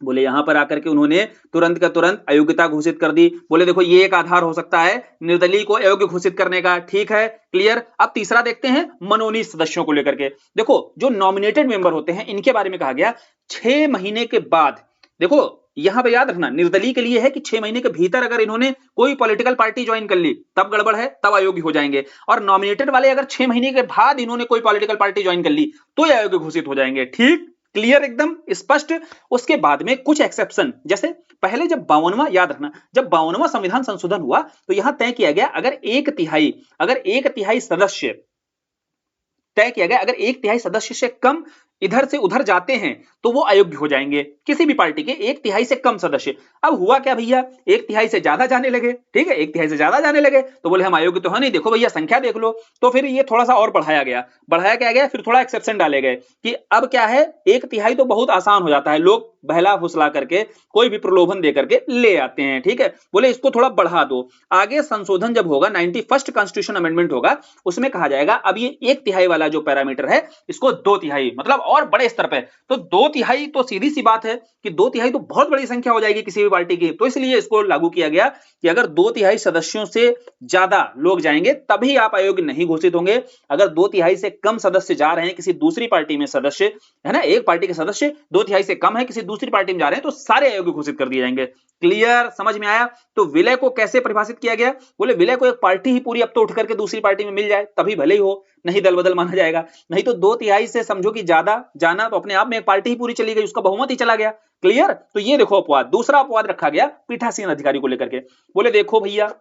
बोले यहां पर आकर के उन्होंने तुरंत का तुरंत अयोग्यता घोषित कर दी। बोले देखो ये एक आधार हो सकता है निर्दलीय को अयोग्य घोषित करने का, ठीक है, क्लियर। अब तीसरा देखते हैं मनोनीत सदस्यों को लेकर के। देखो जो नॉमिनेटेड मेंबर होते हैं इनके बारे में कहा गया 6 महीने के बाद, देखो यहां पे याद रखना निर्दलीय के लिए है कि 6 महीने के भीतर अगर इन्होंने कोई पॉलिटिकल पार्टी ज्वाइन कर ली तब गड़बड़ है, तब अयोग्य हो जाएंगे। और नॉमिनेटेड वाले अगर 6 महीने के बाद इन्होंने कोई पॉलिटिकल पार्टी ज्वाइन कर ली तो ये अयोग्य घोषित हो जाएंगे, ठीक, क्लियर, एकदम स्पष्ट। उसके बाद में कुछ एक्सेप्शन, जैसे पहले जब 52वां, याद रखना, जब 52वां संविधान संशोधन हुआ तो यहां तय किया गया अगर एक तिहाई सदस्य, तय किया गया अगर एक तिहाई सदस्य से कम इधर से उधर जाते हैं तो वो अयोग्य हो जाएंगे, किसी भी पार्टी के 1/3 से कम सदस्य। अब हुआ क्या भैया, 1/3 से ज्यादा जाने लगे, ठीक है, 1/3 से ज्यादा जाने लगे तो बोले हम अयोग्य तो है नहीं, देखो भैया संख्या देख लो। तो फिर ये थोड़ा सा और बढ़ाया गया, बढ़ाया क्या गया, फिर थोड़ा एक्सेप्शन डाले गए कि अब क्या है, 1/3 तो बहुत आसान हो जाता है, लोग बहला फुसला करके कोई भी प्रलोभन दे करके ले आते हैं, ठीक है, बोले इसको थोड़ा बढ़ा दो। आगे संशोधन जब होगा, 91st कॉन्स्टिट्यूशन अमेंडमेंट होगा, उसमें कहा जाएगा अब ये 1/3 वाला जो पैरामीटर है इसको 2/3, मतलब और बड़े स्तर पे। तो 2/3 तो सीधी सी बात है कि 2/3 तो बहुत बड़ी संख्या हो जाएगी किसी भी पार्टी की, तो इसलिए इसको लागू किया गया कि अगर 2/3 सदस्यों से ज्यादा लोग जाएंगे तभी आप अयोग्य नहीं घोषित होंगे। अगर 2/3 से कम सदस्य जा रहे हैं किसी दूसरी पार्टी में, सदस्य है ना, एक पार्टी के सदस्य 2/3 से कम है किसी दूसरी पार्टी में जा रहे हैं, तो सारे अयोग्य घोषित कर दिए जाएंगे। क्लियर, समझ में आया? तो विलय को कैसे परिभाषित किया गया, बोले विलय को एक पार्टी ही पूरी अब तो उठ करके दूसरी पार्टी में मिल जाए तभी भले ही हो, नहीं दल बदल माना जाएगा। नहीं तो 2/3 से समझो कि ज्यादा जाना तो अपने आप में एक पार्टी ही पूरी चली गई, उसका बहुमत ही चला गया। क्लियर? तो ये देखो अपवाद, दूसरा अपवाद रखा गया पीठासीन अधिकारी को लेकर के। बोले देखो भैया,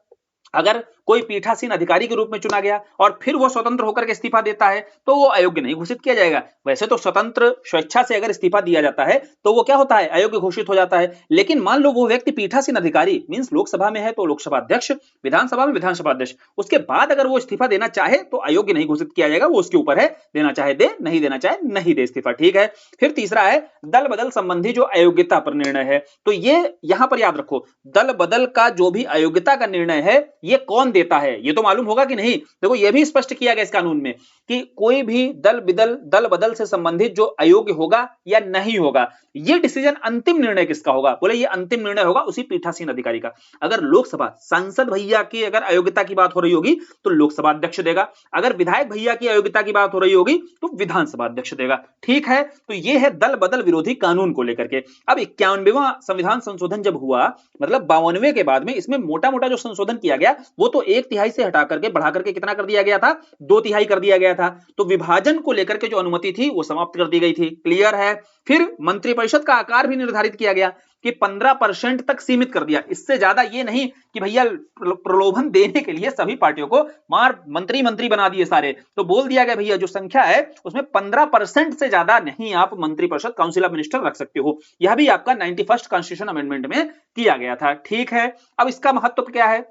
अगर कोई पीठासीन अधिकारी के रूप में चुना गया और फिर वो स्वतंत्र होकर के इस्तीफा देता है तो वो अयोग्य नहीं घोषित किया जाएगा। वैसे तो स्वतंत्र स्वेच्छा से अगर इस्तीफा दिया जाता है तो वो क्या होता है, अयोग्य घोषित हो जाता है। लेकिन मान लो वो व्यक्ति पीठासीन अधिकारी मींस लोकसभा में है तो लोकसभा अध्यक्ष, विधानसभा में विधानसभा अध्यक्ष, उसके बाद अगर वो इस्तीफा देना चाहे तो अयोग्य नहीं घोषित किया जाएगा, वो उसके ऊपर है, देना चाहे दे, नहीं देना चाहे नहीं दे इस्तीफा, ठीक है। फिर तीसरा है दल बदल संबंधी जो अयोग्यता पर निर्णय है, तो ये यहां पर याद रखो, दल बदल का जो भी अयोग्यता का निर्णय है ये कौन देता है, ये तो मालूम होगा कि नहीं। देखो ये भी स्पष्ट किया गया इस कानून में कि कोई भी दल बदल से संबंधित जो अयोग्य होगा या नहीं होगा, ये डिसीजन अंतिम निर्णय किसका होगा, बोले ये अंतिम निर्णय होगा उसी पीठासीन अधिकारी का। अगर लोकसभा सांसद भैया की अगर अयोग्यता की बात हो रही होगी तो लोकसभा अध्यक्ष देगा, अगर विधायक भैया की अयोग्यता की बात हो रही होगी तो विधानसभा अध्यक्ष देगा, ठीक है। तो ये है दल बदल विरोधी कानून को लेकर के। अब 91वां संविधान संशोधन जब हुआ, मतलब 52वें के बाद में इसमें मोटा मोटा जो संशोधन किया गया वो तो 1/3 से हटा करके बढ़ा करके कितना कर दिया गया था, 2/3 कर दिया गया था। तो विभाजन को लेकर के जो अनुमति थी वो समाप्त कर दी गई थी। क्लियर है? फिर मंत्रिपरिषद का आकार भी निर्धारित किया गया कि 15% तक सीमित कर दिया, इससे ज्यादा ये नहीं कि भैया प्रलोभन देने के लिए सभी पार्टियों को मार मंत्री मंत्री बना दिए सारे, तो बोल दिया गया भैया जो संख्या है उसमें 15% से ज्यादा नहीं आप मंत्रिपरिषद काउंसिल ऑफ मिनिस्टर रख सकते हो। यह भी आपका 91st कॉन्स्टिट्यूशन अमेंडमेंट में किया गया था, ठीक है। अब इसका महत्व क्या है,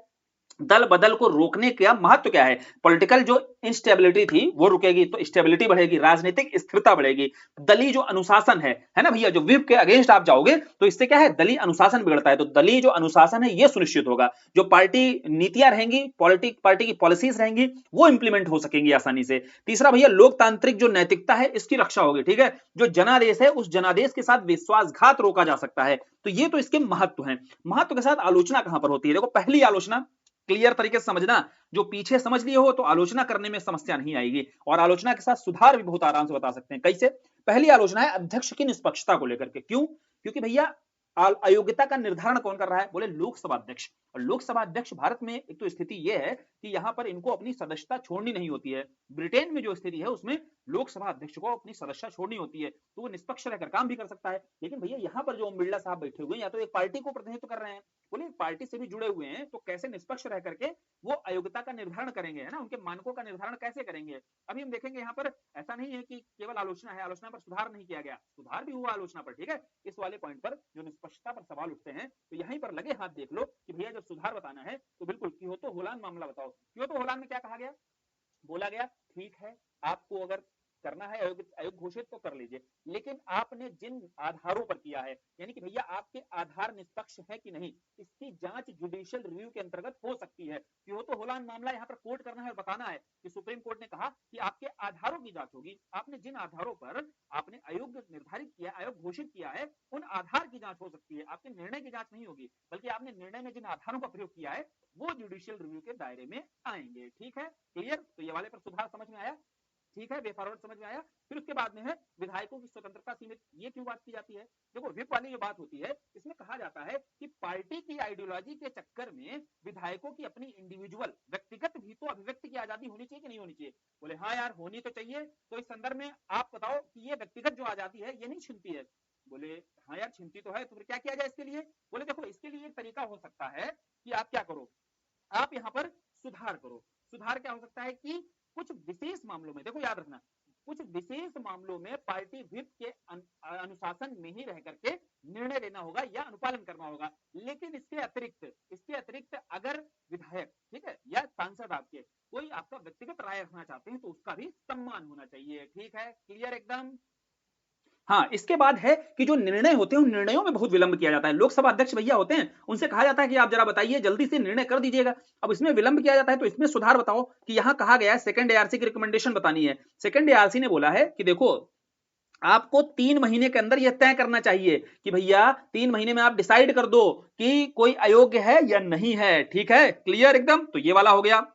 दल बदल को रोकने का महत्व क्या है, पॉलिटिकल जो इंस्टेबिलिटी थी वो रुकेगी तो स्टेबिलिटी बढ़ेगी, राजनीतिक स्थिरता बढ़ेगी। दलीय जो अनुशासन है ना भैया, जो विप के अगेंस्ट आप जाओगे तो इससे क्या है, दलीय अनुशासन बिगड़ता है, तो दलीय जो अनुशासन है ये सुनिश्चित होगा, जो पार्टी नीतियां रहेंगी, पार्टी की पॉलिसीज रहेंगी वो इंप्लीमेंट हो सकेंगी आसानी से। तीसरा भैया लोकतांत्रिक जो नैतिकता है इसकी रक्षा होगी, ठीक है, जो जनादेश है उस जनादेश के साथ विश्वासघात रोका जा सकता है। तो ये तो इसके महत्व हैं। महत्व के साथ आलोचना कहां पर होती है, देखो पहली आलोचना क्लियर तरीके से समझना, जो पीछे समझ लिए हो तो आलोचना करने में समस्या नहीं आएगी, और आलोचना के साथ सुधार भी बहुत आराम से बता सकते हैं। कैसे? पहली आलोचना है अध्यक्ष की निष्पक्षता को लेकर के। क्यों? क्योंकि भैया अयोग्यता का निर्धारण कौन कर रहा है, बोले लोकसभा अध्यक्ष। और लोकसभा अध्यक्ष भारत में एक तो स्थिति यह है कि यहां पर इनको अपनी सदस्यता छोड़नी नहीं होती है। ब्रिटेन में जो स्थिति है उसमें लोकसभा अध्यक्ष को अपनी सदस्यता छोड़नी होती है, तो वो निष्पक्ष रहकर काम भी कर सकता है। लेकिन भैया यहाँ पर जो ओम बिरला साहब बैठे हुए हैं या तो एक पार्टी को प्रतिनिधित्व कर रहे हैं, बोले पार्टी से भी जुड़े हुए हैं, तो कैसे निष्पक्ष रह करके वो अयोग्यता का निर्धारण करेंगे, है ना, उनके मानकों का निर्धारण कैसे करेंगे। अभी हम देखेंगे यहाँ पर ऐसा नहीं है कि केवल आलोचना है, आलोचना पर सुधार नहीं किया गया, सुधार भी हुआ आलोचना पर, ठीक है। इस वाले पॉइंट पर जो निष्पक्षता पर सवाल उठते हैं तो यहीं पर लगे हाथ देख लो कि भैया जब सुधार बताना है तो बिल्कुल क्योटो होलांद मामला बताओ। क्योटो होलांद में क्या कहा गया, बोला गया ठीक है आपको अगर करना है अयोग्य घोषित तो कर लीजिए, लेकिन आपने जिन आधारों पर किया है, यानी कि भैया आपके आधार निष्पक्ष है कि नहीं, इसकी जांच जुडिशियल रिव्यू के अंतर्गत हो सकती है। क्योटो होलांद मामला यहाँ पर कोर्ट करना है और बताना है कि सुप्रीम कोर्ट ने कहा कि आपके आधारों की जांच होगी, आपने जिन आधारों पर आपने अयोग्य निर्धारित किया, अयोग्य घोषित किया है, उन आधार की जांच हो सकती है, आपके निर्णय की जांच नहीं होगी, बल्कि आपने निर्णय में जिन आधारों का प्रयोग किया है वो जुडिशियल रिव्यू के दायरे में आएंगे, ठीक है। क्लियर? तो ये वाले पर सुधार समझ में आया, ठीक है, वे फॉरवर्ड समझ में आया। फिर उसके बाद में है विधायकों की स्वतंत्रता सीमित, ये क्यों बात की जाती है, देखो व्हिप वाली जो बात होती है इसमें कहा जाता है कि पार्टी की आइडियोलॉजी के चक्कर में विधायकों की अपनी इंडिविजुअल व्यक्तिगत भी तो अभिव्यक्ति की आजादी होनी चाहिए कि नहीं होनी चाहिए, बोले हाँ यार होनी तो चाहिए। तो इस संदर्भ में आप बताओ कि ये व्यक्तिगत जो आजादी है ये नहीं छिनती है, बोले हाँ यार छिनती तो है, तो फिर क्या किया जाए इसके लिए, बोले देखो इसके लिए एक तरीका हो सकता है कि आप क्या करो, आप यहां पर सुधार करो। सुधार क्या हो सकता है कि कुछ विशेष मामलों में, देखो याद रखना, कुछ विशेष मामलों में पार्टी व्हिप के अनुशासन में ही रह करके निर्णय लेना होगा या अनुपालन करना होगा। लेकिन इसके अतिरिक्त अगर विधायक, ठीक है, या सांसद आपके कोई आपका व्यक्तिगत राय रखना चाहते हैं तो उसका भी सम्मान होना चाहिए। ठीक है, क्लियर एकदम। हाँ, इसके बाद है कि जो निर्णय होते हैं उन निर्णयों में बहुत विलंब किया जाता है। लोकसभा अध्यक्ष भैया होते हैं, उनसे कहा जाता है कि आप जरा बताइए, जल्दी से निर्णय कर दीजिएगा। अब इसमें विलंब किया जाता है तो इसमें सुधार बताओ कि यहां कहा गया है सेकंड एआरसी की रिकमेंडेशन बतानी है। सेकंड एआरसी ने बोला है कि देखो, आपको 3 महीने के अंदर यह तय करना चाहिए कि भैया 3 महीने में आप डिसाइड कर दो कि कोई अयोग्य है या नहीं है। ठीक है, क्लियर एकदम। तो ये वाला हो गया।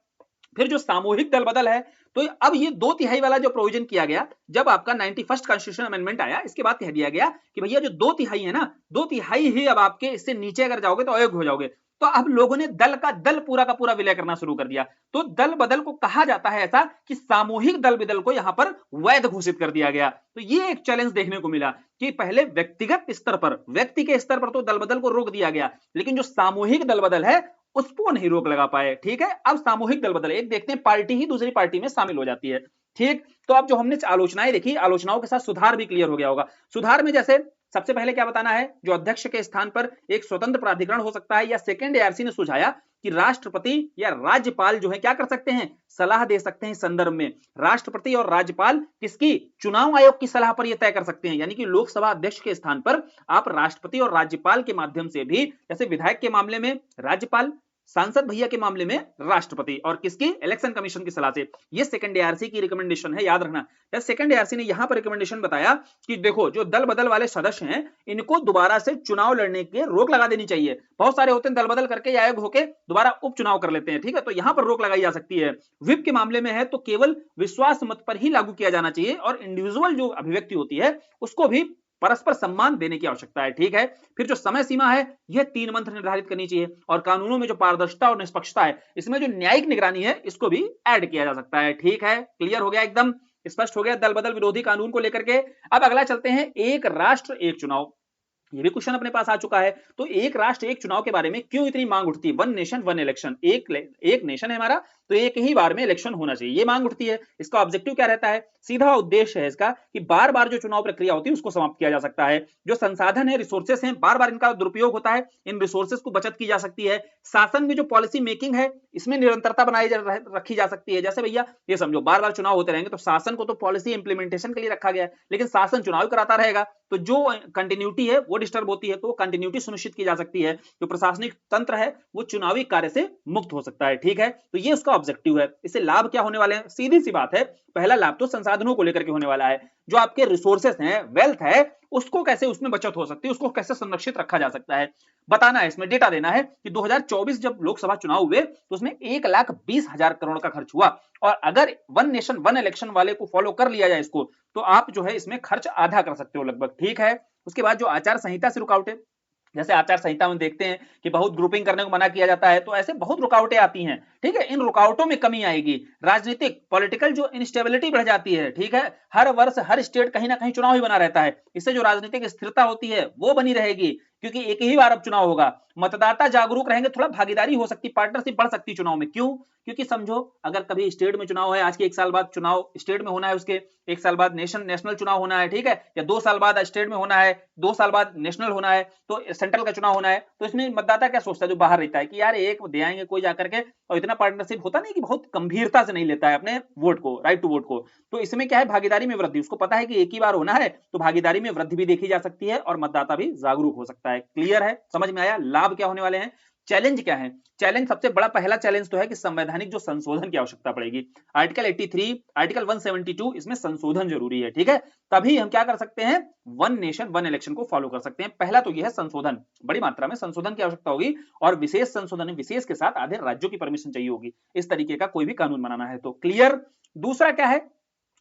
फिर जो सामूहिक दल बदल है, तो अब ये 2/3 वाला जो प्रोविजन किया गया जब आपका 91st कॉन्स्टिट्यूशन अमेंडमेंट आया, इसके बाद कह दिया गया कि भैया जो 2/3 है ना, 2/3 ही अब आपके इससे नीचे अगर जाओगे तो अयोग्य हो जाओगे। तो अब लोगों ने दल का दल पूरा का पूरा विलय करना शुरू कर दिया। तो दल बदल को कहा जाता है ऐसा कि सामूहिक दल बदल को यहां पर वैध घोषित कर दिया गया। तो ये एक चैलेंज देखने को मिला कि पहले व्यक्तिगत स्तर पर, व्यक्ति के स्तर पर तो दल बदल को रोक दिया गया, लेकिन जो सामूहिक दल बदल है उसको नहीं रोक लगा पाए। ठीक है, अब सामूहिक दल बदल, एक देखते हैं पार्टी ही दूसरी पार्टी में शामिल हो जाती है। ठीक, तो अब जो हमने आलोचनाएं देखी, आलोचनाओं के साथ सुधार भी क्लियर हो गया होगा। सुधार में जैसे सबसे पहले क्या बताना है, जो अध्यक्ष के स्थान पर एक स्वतंत्र प्राधिकरण हो सकता है, या सेकंड एआरसी ने सुझाया कि राष्ट्रपति या राज्यपाल जो है क्या कर सकते हैं, सलाह दे सकते हैं। संदर्भ में राष्ट्रपति और राज्यपाल किसकी, चुनाव आयोग की सलाह पर यह तय कर सकते हैं। यानी कि लोकसभा अध्यक्ष के स्थान पर आप राष्ट्रपति और राज्यपाल के माध्यम से भी, जैसे विधायक के मामले में राज्यपाल, सांसद भैया के मामले में राष्ट्रपति, और किसकी, इलेक्शन कमीशन की सलाह से। ये सेकंड एआरसी की रिकमेंडेशन है, याद रखना। सेकंड एआरसी ने यहां पर रिकमेंडेशन बताया कि देखो, जो दल बदल वाले सदस्य हैं इनको दोबारा से चुनाव लड़ने के रोक लगा देनी चाहिए। बहुत सारे होते हैं दल बदल करके या होकर दोबारा उपचुनाव कर लेते हैं। ठीक है, तो यहां पर रोक लगाई जा सकती है। व्हिप के मामले में है तो केवल विश्वास मत पर ही लागू किया जाना चाहिए, और इंडिविजुअल जो अभिव्यक्ति होती है उसको भी परस्पर सम्मान देने की आवश्यकता है। ठीक है, फिर जो समय सीमा है यह 3 मंथ निर्धारित करनी चाहिए, और कानूनों में जो पारदर्शिता और निष्पक्षता है, इसमें जो न्यायिक निगरानी है इसको भी ऐड किया जा सकता है। ठीक है, क्लियर हो गया, एकदम स्पष्ट हो गया दल बदल विरोधी कानून को लेकर के। अब अगला चलते हैं, एक राष्ट्र एक चुनाव। ये भी क्वेश्चन अपने पास आ चुका है। तो एक राष्ट्र एक चुनाव के बारे में क्यों इतनी मांग उठती है, वन नेशन वन इलेक्शन, एक नेशन है हमारा तो एक ही बार में इलेक्शन होना चाहिए, ये मांग उठती है। इसका ऑब्जेक्टिव क्या रहता है, सीधा उद्देश्य है इसका कि बार बार जो चुनाव प्रक्रिया होती है उसको समाप्त किया जा सकता है। जो संसाधन है, रिसोर्सेस हैं, बार बार इनका दुरुपयोग होता है, इन रिसोर्सेस को बचत की जा सकती है। शासन में जो पॉलिसी मेकिंग है इसमें निरंतरता बनाई रखी जा सकती है। जैसे भैया ये समझो, बार बार चुनाव होते रहेंगे तो शासन को तो पॉलिसी इंप्लीमेंटेशन के लिए रखा गया है, लेकिन शासन चुनाव कराता रहेगा तो जो कंटिन्यूटी है वो डिस्टर्ब होती है, तो कंटिन्यूटी सुनिश्चित की जा सकती है। जो प्रशासनिक तंत्र है वो चुनावी कार्य से मुक्त हो सकता है। ठीक है, तो ये उसका ऑब्जेक्टिव है। इससे लाभ क्या होने वाले हैं, सीधी सी बात है, पहला लाभ तो संसाधनों को लेकर के होने वाला है। जो आपके रिसोर्सेस हैं, वेल्थ है, उसको कैसे उसमें बचत हो सकती है, उसको कैसे संरक्षित रखा जा सकता है, बताना है। इसमें डेटा देना है कि 2024 जब लोकसभा चुनाव हुए तो उसमें 1,20,000 करोड़ का खर्च हुआ, और अगर वन नेशन वन इलेक्शन वाले को फॉलो कर लिया जाए इसको, तो आप जो है इसमें खर्च आधा कर सकते हो लगभग। ठीक है, उसके बाद जो आचार संहिता से रुकावटें, जैसे आचार संहिता में देखते हैं कि बहुत ग्रुपिंग करने को मना किया जाता है, तो ऐसे बहुत रुकावटें आती हैं। ठीक है, इन रुकावटों में कमी आएगी। राजनीतिक पॉलिटिकल जो इंस्टेबिलिटी बढ़ जाती है, ठीक है, हर वर्ष हर स्टेट कहीं ना कहीं चुनाव ही बना रहता है, इससे जो राजनीतिक स्थिरता होती है वो बनी रहेगी, क्योंकि एक ही बार अब चुनाव होगा। मतदाता जागरूक रहेंगे, थोड़ा भागीदारी हो सकती, पार्टनरशिप बढ़ सकती चुनाव में। क्यों, क्योंकि समझो अगर कभी स्टेट में चुनाव है, आज के 1 साल बाद चुनाव स्टेट में होना है, उसके 1 साल बाद नेशनल चुनाव होना है, ठीक है, या 2 साल बाद स्टेट में होना है, 2 साल बाद नेशनल होना है, तो सेंट्रल का चुनाव होना है, तो इसमें मतदाता क्या सोचता है जो बाहर रहता है कि यार एक दे आएंगे कोई जाकर के, और इतना पार्टनरशिप होता नहीं कि बहुत गंभीरता से नहीं लेता है अपने वोट को, राइट टू वोट को। तो इसमें क्या है, भागीदारी में वृद्धि, उसको पता है कि एक ही बार होना है, तो भागीदारी में वृद्धि भी देखी जा सकती है और मतदाता भी जागरूक हो सकता है। क्लियर है, समझ में आया, लाभ क्या होने वाले हैं। चैलेंज क्या है, चैलेंज सबसे बड़ा पहला चैलेंज तो है कि संवैधानिक जो संशोधन की आवश्यकता पड़ेगी। आर्टिकल 83, आर्टिकल 172, इसमें संशोधन जरूरी है। ठीक है, तभी हम क्या कर सकते हैं, वन नेशन वन इलेक्शन को फॉलो कर सकते हैं। पहला तो यह है संशोधन, बड़ी मात्रा में संशोधन की आवश्यकता होगी, और विशेष संशोधन, विशेष के साथ आधे राज्यों की परमिशन चाहिए होगी, इस तरीके का कोई भी कानून बनाना है तो। क्लियर। दूसरा क्या है,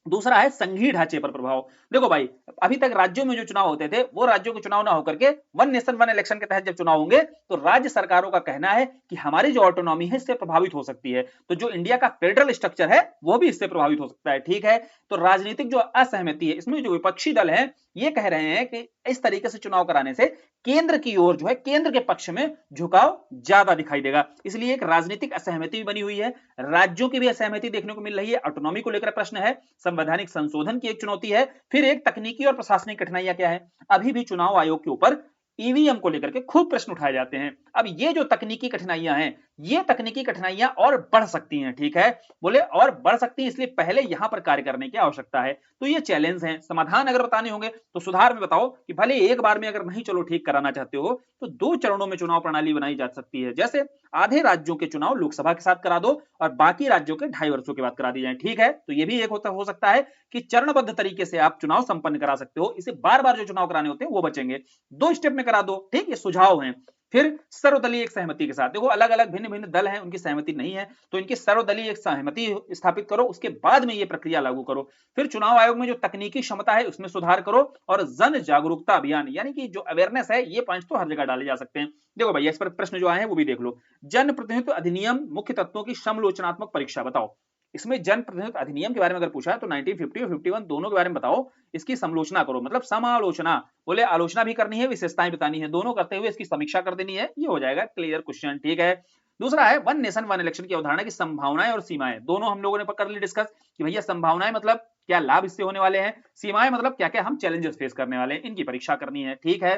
दूसरा है संघीय ढांचे पर प्रभाव। देखो भाई, अभी तक राज्यों में जो चुनाव होते थे वो राज्यों के चुनाव ना होकर के वन नेशन वन इलेक्शन के तहत जब चुनाव होंगे तो राज्य सरकारों का कहना है कि हमारी जो ऑटोनॉमी है इससे प्रभावित हो सकती है, तो जो इंडिया का फेडरल स्ट्रक्चर है वो भी इससे प्रभावित हो सकता है। ठीक है, तो राजनीतिक जो असहमति है, इसमें जो विपक्षी दल है ये कह रहे हैं कि इस तरीके से चुनाव कराने से केंद्र की ओर जो है, केंद्र के पक्ष में झुकाव ज्यादा दिखाई देगा, इसलिए एक राजनीतिक असहमति भी बनी हुई है। राज्यों की भी असहमति देखने को मिल रही है, ऑटोनॉमी को लेकर प्रश्न है, संवैधानिक संशोधन की एक चुनौती है, फिर एक तकनीकी और प्रशासनिक कठिनाइयां क्या है। अभी भी चुनाव आयोग के ऊपर ईवीएम को लेकर के खूब प्रश्न उठाए जाते हैं। अब ये जो तकनीकी कठिनाइयां हैं, ये तकनीकी कठिनाइयां और बढ़ सकती हैं, ठीक है। बोले और बढ़ सकती है, इसलिए पहले यहां पर कार्य करने की आवश्यकता है। तो ये चैलेंज हैं, समाधान अगर बताने होंगे तो सुधार में बताओ कि भले एक बार में अगर नहीं चलो ठीक कराना चाहते हो तो 2 चरणों में चुनाव प्रणाली बनाई जा सकती है। जैसे आधे राज्यों के चुनाव लोकसभा के साथ करा दो और बाकी राज्यों के 2.5 वर्षों के बाद करा दी जाए, ठीक है। तो ये भी एक हो सकता है कि चरणबद्ध तरीके से आप चुनाव संपन्न करा सकते हो, इसे बार बार जो चुनाव कराने होते हैं वो बचेंगे। 2 स्टेप में करा दो, ठीक, ये सुझाव हैं। फिर सर्वदलीय एक सहमति के साथ, देखो अलग अलग भिन्न भिन्न दल हैं, उनकी सहमति नहीं है, तो इनकी सर्वदलीय एक सहमति स्थापित करो, उसके बाद में ये प्रक्रिया लागू करो। फिर चुनाव आयोग में जो तकनीकी क्षमता है उसमें सुधार करो, और जन जागरूकता अभियान यानी कि जो अवेयरनेस है, ये पॉइंट्स तो हर जगह डाले जा सकते हैं। देखो भैया इस पर प्रश्न जो आए हैं वो भी देख लो। जन प्रतिनिधित्व अधिनियम मुख्य तत्वों की समालोचनात्मक परीक्षा बताओ। इसमें जन प्रतिनिधित्व अधिनियम के बारे में अगर पूछा तो 1950 और 51 दोनों के बारे में बताओ, इसकी समालोचना करो, मतलब समालोचना, बोले आलोचना भी करनी है, विशेषताएं बतानी है, दोनों करते हुए इसकी समीक्षा कर देनी है, ये हो जाएगा क्लियर क्वेश्चन, ठीक है। दूसरा है वन नेशन वन इलेक्शन की अवधारणा की संभावनाएं और सीमाएं, दोनों हम लोगों ने कर ली डिस्कस कि भैया संभावनाएं मतलब क्या लाभ इससे होने वाले हैं, सीमाएं मतलब क्या क्या हम चैलेंजेस फेस करने वाले हैं, इनकी परीक्षा करनी है, ठीक है।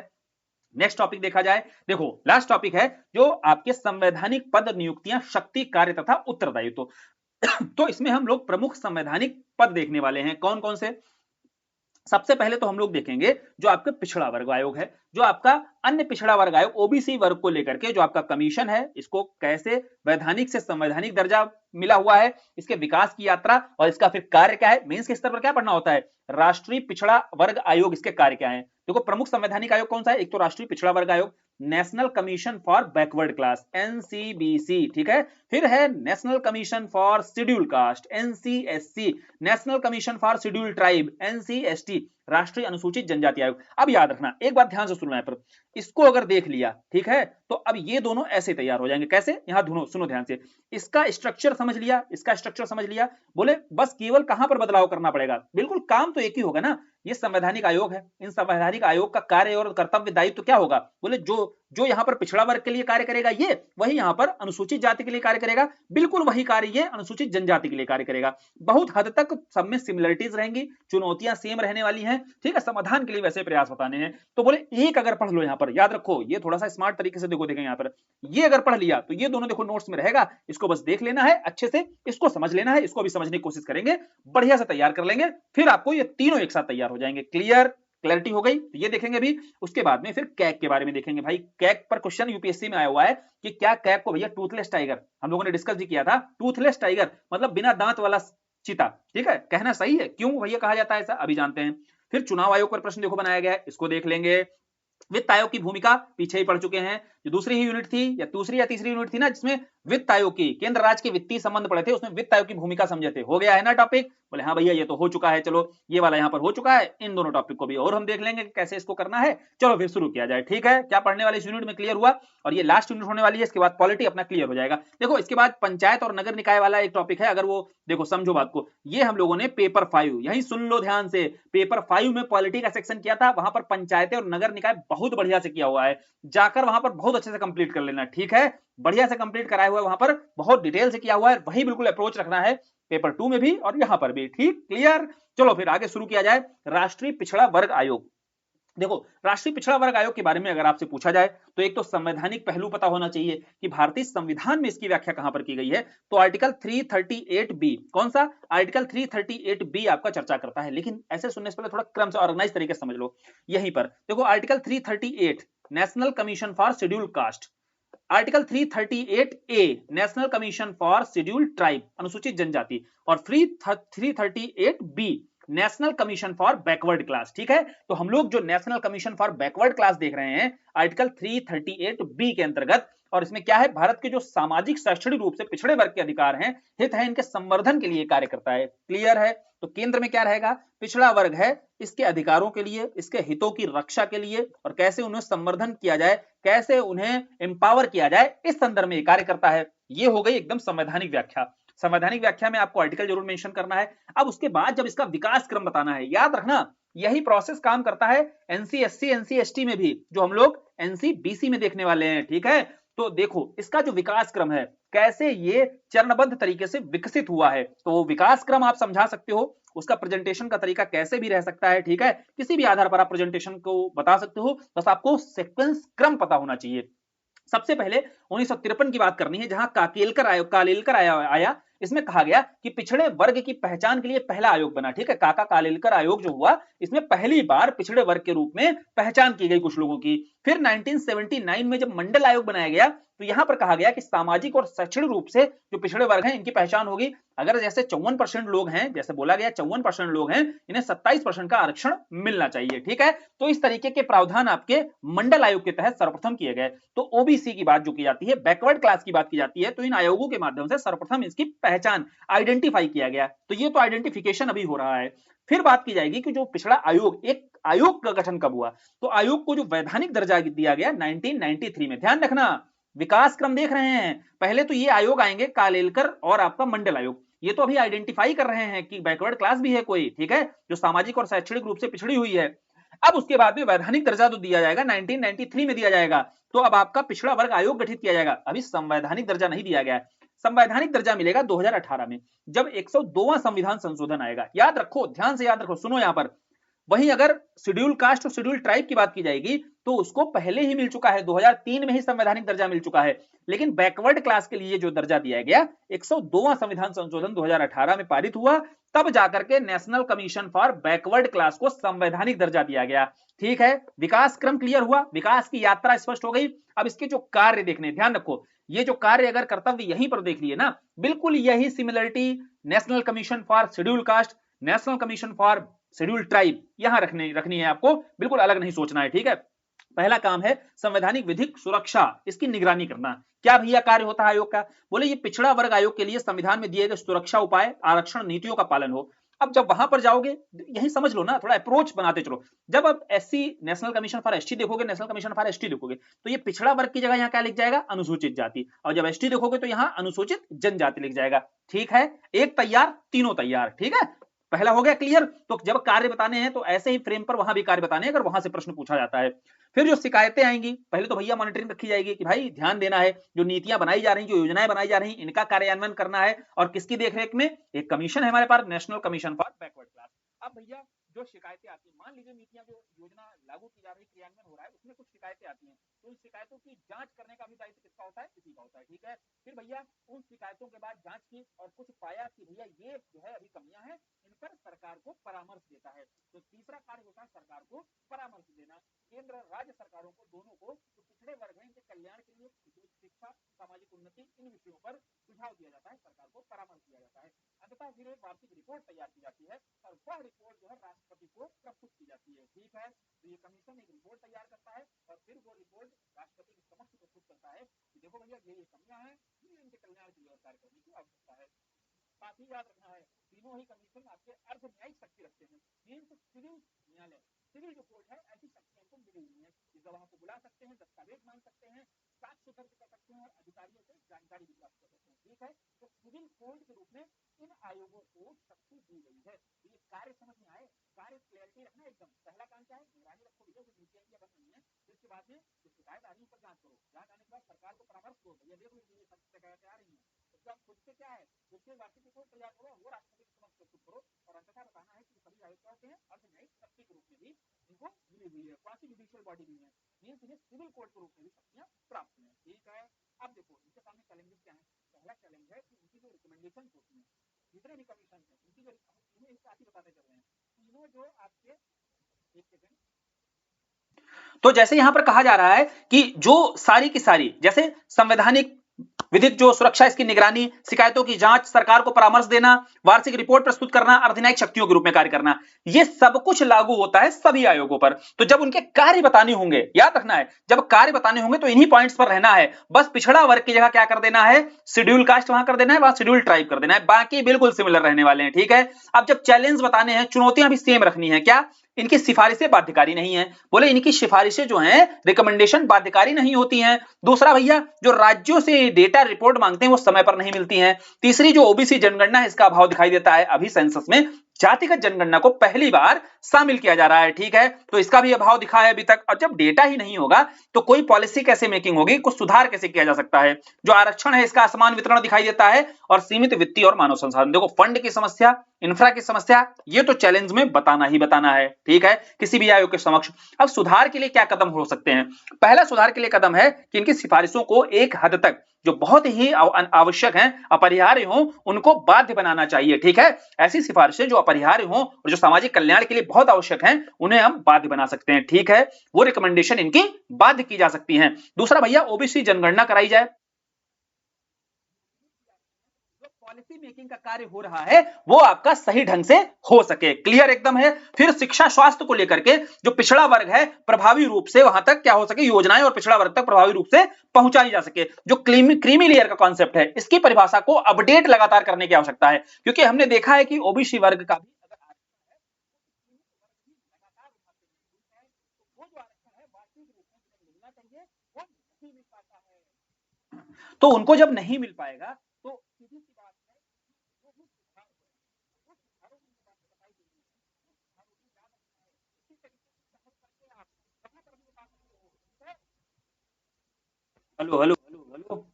नेक्स्ट टॉपिक देखा जाए, देखो लास्ट टॉपिक है जो आपके संवैधानिक पद नियुक्तियां, शक्ति, कार्य तथा उत्तरदायित्व। तो इसमें हम लोग प्रमुख संवैधानिक पद देखने वाले हैं, कौन कौन से। सबसे पहले तो हम लोग देखेंगे जो आपका पिछड़ा वर्ग आयोग है, जो आपका अन्य पिछड़ा वर्ग आयोग ओबीसी वर्ग को लेकर के जो आपका कमीशन है, इसको कैसे वैधानिक से संवैधानिक दर्जा मिला हुआ है, इसके विकास की यात्रा और इसका फिर कार्य क्या है, मेंस के स्तर पर क्या पढ़ना होता है, राष्ट्रीय पिछड़ा वर्ग आयोग, इसके कार्य क्या है। देखो प्रमुख संवैधानिक आयोग कौन सा है, एक तो राष्ट्रीय पिछड़ा वर्ग आयोग, national commission for backward class NCBC, ठीक है। फिर है national commission for schedule caste NCSC, national commission for schedule tribe ancestry, राष्ट्रीय अनुसूचित जनजाति आयोग। अब याद रखना, एक बात ध्यान से सुनना है, पर इसको अगर देख लिया, ठीक है, तो अब ये दोनों ऐसे तैयार हो जाएंगे, कैसे, यहां सुनो ध्यान से, इसका स्ट्रक्चर समझ लिया, इसका स्ट्रक्चर समझ लिया, बोले बस केवल कहां पर बदलाव करना पड़ेगा, बिल्कुल काम तो एक ही होगा ना, ये संवैधानिक आयोग है, इन संवैधानिक आयोग का कार्य और कर्तव्य दायित्व क्या होगा, बोले जो जो यहां पर पिछड़ा वर्ग के लिए कार्य करेगा ये वही यहां पर अनुसूचित जाति के लिए कार्य करेगा, बिल्कुल वही कार्य ये अनुसूचित जनजाति के लिए कार्य करेगा। बहुत हद तक सब में सिमिलरिटीज रहेंगी, चुनौतियां सेम रहने वाली हैं, ठीक है, समाधान के लिए वैसे प्रयास बताने हैं। तो बोले एक अगर पढ़ लो, यहां पर याद रखो, ये थोड़ा सा स्मार्ट तरीके से देखो, देखें यहां पर ये अगर पढ़ लिया तो ये दोनों देखो नोट्स में रहेगा, इसको बस देख लेना है अच्छे से, इसको समझ लेना है, इसको भी समझने की कोशिश करेंगे, बढ़िया से तैयार कर लेंगे, फिर आपको ये तीनों एक साथ तैयार हो जाएंगे। क्लियर, क्लैरिटी हो गई, तो ये देखेंगे भी। उसके बाद में फिर कैग के बारे में देखेंगे, भाई कैग पर क्वेश्चन यूपीएससी में आया हुआ है कि क्या कैग को भैया टूथलेस टाइगर, हम लोगों ने डिस्कस भी किया था, टूथलेस टाइगर मतलब बिना दांत वाला चीता, ठीक है, कहना सही है, क्यों भैया कहा जाता है ऐसा, अभी जानते हैं। फिर चुनाव आयोग पर प्रश्न देखो बनाया गया है, इसको देख लेंगे। वित्त आयोग की भूमिका पीछे ही पढ़ चुके हैं, जो दूसरी ही यूनिट थी या दूसरी या तीसरी यूनिट थी ना जिसमें वित्त आयोग की केंद्र राज्य के वित्तीय संबंध पढ़े थे, उसमें वित्त आयोग की भूमिका समझे थे, हो गया है ना टॉपिक, बोले हाँ भैया ये तो हो चुका है, चलो ये वाला यहाँ पर हो चुका है, इन दोनों टॉपिक को भी और हम देख लेंगे कैसे इसको करना है। चलो फिर शुरू किया जाए, ठीक है, क्या पढ़ने वाले इस यूनिट में क्लियर हुआ, और ये लास्ट यूनिट होने वाली है, इसके बाद पॉलिटी अपना क्लियर हो जाएगा। देखो इसके बाद पंचायत और नगर निकाय वाला एक टॉपिक है, अगर वो देखो समझो बात को, ये हम लोगों ने पेपर 5, यही सुन लो ध्यान से, पेपर 5 में पॉलिटी का सेक्शन किया था, वहां पर पंचायतें और नगर निकाय बहुत बढ़िया से किया हुआ है, जाकर वहां पर बहुत अच्छे से कंप्लीट कर लेना, ठीक है, बढ़िया से कंप्लीट कराया हुआ है, वहां पर बहुत डिटेल से किया हुआ है, वही बिल्कुल अप्रोच रखना है पेपर 2 में भी और यहां पर भी, ठीक, क्लियर। चलो फिर आगे शुरू किया जाए। राष्ट्रीय पिछड़ा वर्ग आयोग, देखो राष्ट्रीय पिछड़ा वर्ग आयोग के बारे में अगर आपसे पूछा जाए तो एक तो संवैधानिक पहलू पता होना चाहिए कि भारतीय संविधान में इसकी व्याख्या कहां पर की गई है, तो आर्टिकल 338 बी, कौन सा आर्टिकल 338 बी आपका चर्चा करता है, लेकिन ऐसे सुनने से पहले थोड़ा क्रम से ऑर्गेनाइज तरीके से समझ लो। यहीं पर देखो article 338 national commission for schedule caste, article 338 A national commission for schedule tribe अनुसूचित जनजाति, और 338 B national commission for backward class, ठीक है। तो हम लोग जो national commission for backward class देख रहे हैं आर्टिकल 338 बी के अंतर्गत, और इसमें क्या है, भारत के जो सामाजिक शैक्षणिक रूप से पिछड़े वर्ग के अधिकार हैं, हित है, इनके संवर्धन के लिए कार्य करता है, क्लियर है। तो केंद्र में क्या रहेगा, पिछड़ा वर्ग है, इसके अधिकारों के लिए, इसके हितों की रक्षा के लिए और कैसे उन्हें संवर्धन किया जाए, कैसे उन्हें एम्पावर किया जाए, इस संदर्भ में कार्य करता है। ये हो गई एकदम संवैधानिक व्याख्या। संवैधानिक व्याख्या में आपको आर्टिकल जरूर मेंशन करना है। अब उसके बाद जब इसका विकास क्रम बताना है, याद रखना यही प्रोसेस काम करता है एनसीएससी एनसीएसटी में भी, जो हम लोग एनसीबीसी में देखने वाले हैं, ठीक है। तो देखो इसका जो विकास क्रम है, कैसे ये चरणबद्ध तरीके से विकसित हुआ है, तो विकास क्रम आप समझा सकते हो, उसका प्रेजेंटेशन का तरीका कैसे भी रह सकता है, ठीक है, किसी भी आधार पर आप प्रेजेंटेशन को बता सकते हो, बस आपको सीक्वेंस क्रम पता होना चाहिए। सबसे पहले 1953 की बात करनी है, जहां कालेलकर आया। इसमें कहा गया कि पिछड़े वर्ग की पहचान के लिए पहला आयोग बना, ठीक है, काका कालेलकर आयोग जो हुआ, इसमें पहली बार पिछड़े वर्ग के रूप में पहचान की गई कुछ लोगों की। फिर 1979 में जब मंडल आयोग बनाया गया, तो यहां पर कहा गया कि सामाजिक और शैक्षणिक रूप से जो पिछड़े वर्ग हैं इनकी पहचान होगी। अगर जैसे 54% लोग हैं, जैसे बोला गया 54% लोग हैं, इन्हें 27% का आरक्षण मिलना चाहिए, ठीक है। तो इस तरीके के प्रावधान आपके मंडल आयोग के तहत सर्वप्रथम किए गए। तो ओबीसी की बात जो की जाती है, बैकवर्ड क्लास की बात की जाती है, तो इन आयोगों के माध्यम से सर्वप्रथम इसकी पहचान आइडेंटिफाई किया गया। तो ये तो आइडेंटिफिकेशन अभी हो रहा है। फिर बात की जाएगी कि जो पिछड़ा आयोग, एक आयोग का गठन कब हुआ, तो आयोग को जो वैधानिक दर्जा दिया गया 1993 में। ध्यान रखना, विकास क्रम देख रहे हैं, पहले तो ये आयोग आएंगे कालेलकर और आपका मंडल आयोग, ये तो अभी आइडेंटिफाई कर रहे हैं कि बैकवर्ड क्लास भी है कोई, ठीक है, जो सामाजिक और शैक्षणिक रूप से पिछड़ी हुई है। अब उसके बाद में वैधानिक दर्जा तो दिया जाएगा, 1993 में दिया जाएगा, तो अब आपका पिछड़ा वर्ग आयोग गठित किया जाएगा। अभी संवैधानिक दर्जा नहीं दिया गया है, संवैधानिक दर्जा मिलेगा 2018 में, जब 102वां संविधान संशोधन आएगा। याद रखो, ध्यान से याद रखो, सुनो यहां पर। वहीं अगर शेड्यूल कास्ट और शेड्यूल ट्राइब की बात की जाएगी, तो उसको पहले ही मिल चुका है, 2003 में ही संवैधानिक दर्जा मिल चुका है। लेकिन बैकवर्ड क्लास के लिए जो दर्जा दिया गया, 102वां संविधान संशोधन 2018 में पारित हुआ, तब जाकर के national commission for backward class को संवैधानिक दर्जा दिया गया, ठीक है। विकास क्रम क्लियर हुआ, विकास की यात्रा स्पष्ट हो गई। अब इसके जो कार्य देखने, ध्यान रखो, ये जो कार्य अगर कर्तव्य यहीं पर देख लिए ना, बिल्कुल यही similarity national commission for schedule caste, national commission for schedule tribe यहां रखनी है आपको, बिल्कुल अलग नहीं सोचना है, ठीक है। पहला काम है संवैधानिक विधिक सुरक्षा, इसकी निगरानी करना। क्या भैया कार्य होता है आयोग का, बोले ये पिछड़ा वर्ग आयोग के लिए संविधान में दिए गए सुरक्षा उपाय, आरक्षण नीतियों का पालन हो। अब जब वहां पर जाओगे, यही समझ लो ना, थोड़ा अप्रोच बनाते चलो। जब आप SC national commission for ST देखोगे, नेशनल कमीशन फॉर एसटी देखोगे, तो ये पिछड़ा वर्ग की जगह यहाँ क्या लिख जाएगा, अनुसूचित जाति, और जब एसटी देखोगे तो यहाँ अनुसूचित जनजाति लिख जाएगा, ठीक है। एक तैयार तीनों तैयार, ठीक है। पहला हो गया क्लियर। तो जब कार्य बताने हैं तो ऐसे ही फ्रेम पर वहां भी कार्य बताने हैं, अगर वहां से प्रश्न पूछा जाता है। फिर जो शिकायतें आएंगी, पहले तो भैया मॉनिटरिंग रखी जाएगी कि भाई ध्यान देना है, जो नीतियां बनाई जा रही, जो योजनाएं बनाई जा रही, इनका कार्यान्वयन करना है, और किसकी देखरेख में, एक कमीशन है हमारे पास, national commission for backward class. अब भैया जो शिकायतें आती है, मान लीजिए नीतियां जो योजना लागू की जा रही, क्रियान्वयन हो रहा है, उसमें कुछ शिकायतें आती हैं, तो उन शिकायतों की जांच करने का भी दायित्व किसका होता है, इसी का होता है, ठीक है। फिर भैया उन शिकायतों के बाद जांच की और कुछ पाया कि भैया ये जो है अभी कमियां हैं, इन पर सरकार को परामर्श देता है। तो तीसरा कार्य होता है सरकार को परामर्श देना। केंद्र और राज्य सरकारों को, दोनों को, जो पिछड़े वर्ग हैं इनके कल्याण के लिए शिक्षा, सामाजिक उन्नति, इन विषयों पर सुझाव दिया जाता है, सरकार को परामर्श दिया जाता है। अंततः फिर एक वार्षिक रिपोर्ट तैयार की जाती है, और वह रिपोर्ट जो है राष्ट्रपति को प्रस्तुत की जाती है, ठीक है। तो ये कमीशन एक रिपोर्ट तैयार करता है, और फिर वो रिपोर्ट राष्ट्रपति के समक्ष प्रस्तुत करता है कि देखो भैया ये कमियां हैं, ये इनके कल्याण के लिए और कार्य करने की आवश्यकता है। साथ ही याद रखना है, तीनों ही कमीशन आपके अर्ध न्यायिक शक्ति रखते हैं, सिविल न्यायालय, सिविल जो कोर्ट है, ऐसी शक्तियां इनको मिली हुई है, इस गवाह को बुला सकते हैं, दस्तावेज मांग सकते हैं, साक्ष्य दर्ज कर सकते हैं, और अधिकारियों से जानकारी भी प्राप्त कर सकते हैं, ठीक है। तो सिविल कोर्ट के रूप में इन आयोगों को शक्ति दी गई है। तो ये कार्य समझ में आए, कार्य क्लियरिटी रखना एकदम। पहला काम क्या है, निगरानी रखो भैया, जो नीतियां बन रही है। इसके बाद में जो शिकायत आ रही है पर जांच करो, जांच आने के बाद सरकार को परामर्श दो, भैया देख लीजिए ये शिकायतें आ रही है, तो आप खुद से क्या है, खुद से वार्षिक रिपोर्ट तैयार करो, वो राष्ट्रपति के समक्ष प्रस्तुत करो, और अंततः बताना है कि सभी आयोग क्या होते हैं, अर्ध न्यायिक शक्ति के रूप में भी इनको मिली हुई है, क्वासी जुडिशियल बॉडी भी है, मींस इन्हें सिविल कोर्ट के रूप में भी शक्तियां प्राप्त हैं, ठीक है। अब देखो इनके सामने चैलेंजेस क्या है। पहला चैलेंज है कि इनकी जो रिकमेंडेशन होती है, जितने भी कमीशन है, इनकी जो इन्हें साथ ही बताते चल रहे हैं, तीनों जो आपके, एक सेकंड, तो जैसे यहां पर कहा जा रहा है कि जो सारी की सारी, जैसे संवैधानिक विधिक जो सुरक्षा, इसकी निगरानी, शिकायतों की जांच, सरकार को परामर्श देना, वार्षिक रिपोर्ट प्रस्तुत करना, अर्धन्यायिक शक्तियों के रूप में कार्य करना, ये सब कुछ लागू होता है सभी आयोगों पर। तो जब उनके कार्य बताने होंगे, याद रखना है, जब कार्य बताने होंगे तो इन्हीं पॉइंट्स पर रहना है। बस पिछड़ा वर्ग की जगह क्या कर देना है, शेड्यूल कास्ट वहां कर देना है, वहां शेड्यूल ट्राइब कर देना है, बाकी बिल्कुल सिमिलर रहने वाले हैं, ठीक है। अब जब चैलेंज बताने हैं, चुनौतियां भी सेम रखनी है, क्या, इनकी सिफारिशें बाध्यकारी नहीं है, बोले इनकी सिफारिशें जो हैं, रिकमेंडेशन बाध्यकारी नहीं होती हैं। दूसरा भैया, जो राज्यों से डेटा रिपोर्ट मांगते हैं वो समय पर नहीं मिलती हैं। तीसरी, जो ओबीसी जनगणना है, इसका अभाव दिखाई देता है अभी सेंसस में। जातिगत जनगणना को पहली बार शामिल किया जा रहा है, ठीक है। तो इसका भी अभाव दिखा है अभी तक। और जब डेटा ही नहीं होगा तो कोई पॉलिसी कैसे मेकिंग होगी, कुछ सुधार कैसे किया जा सकता है। जो आरक्षण है इसका असमान वितरण दिखाई देता है और सीमित वित्तीय और मानव संसाधन। देखो फंड की समस्या, इंफ्रा की समस्या, ये तो चैलेंज में बताना ही बताना है, ठीक है, किसी भी आयोग के समक्ष। अब सुधार के लिए क्या कदम हो सकते हैं। पहला सुधार के लिए कदम है कि इनकी सिफारिशों को एक हद तक जो बहुत ही आवश्यक हैं, अपरिहार्य हो, उनको बाध्य बनाना चाहिए, ठीक है। ऐसी सिफारिशें जो अपरिहार्य हो और जो सामाजिक कल्याण के लिए बहुत आवश्यक हैं, उन्हें हम बाध्य बना सकते हैं, ठीक है। वो रिकमेंडेशन इनकी बाध्य की जा सकती हैं। दूसरा भैया, ओबीसी जनगणना कराई जाए। पॉलिसी मेकिंग का कार्य हो रहा है वो आपका सही ढंग से हो सके, क्लियर एकदम है। फिर शिक्षा स्वास्थ्य को लेकर के जो पिछड़ा वर्ग है प्रभावी रूप से वहां तक क्या हो सके, योजनाएं और पिछड़ा वर्ग तक प्रभावी रूप से पहुंचाई जा सके। जो क्रीमी लेयर का कॉन्सेप्ट है, इसकी परिभाषा को अपडेट लगातार करने की आवश्यकता है, क्योंकि हमने देखा है कि ओबीसी वर्ग का भी तो उनको जब नहीं मिल पाएगा तो सीधी सी बात है, hello hello hello hello.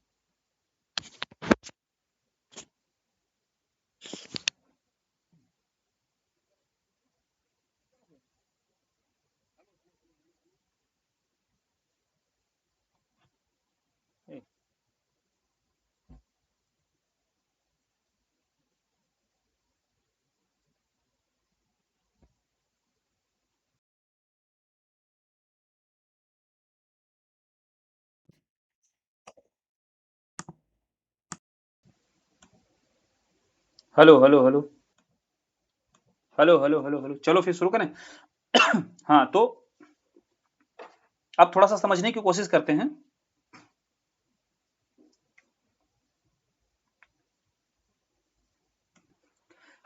Hello hello hello hello hello hello hello, चलो फिर शुरू करें। हाँ तो अब थोड़ा सा समझने की कोशिश करते हैं।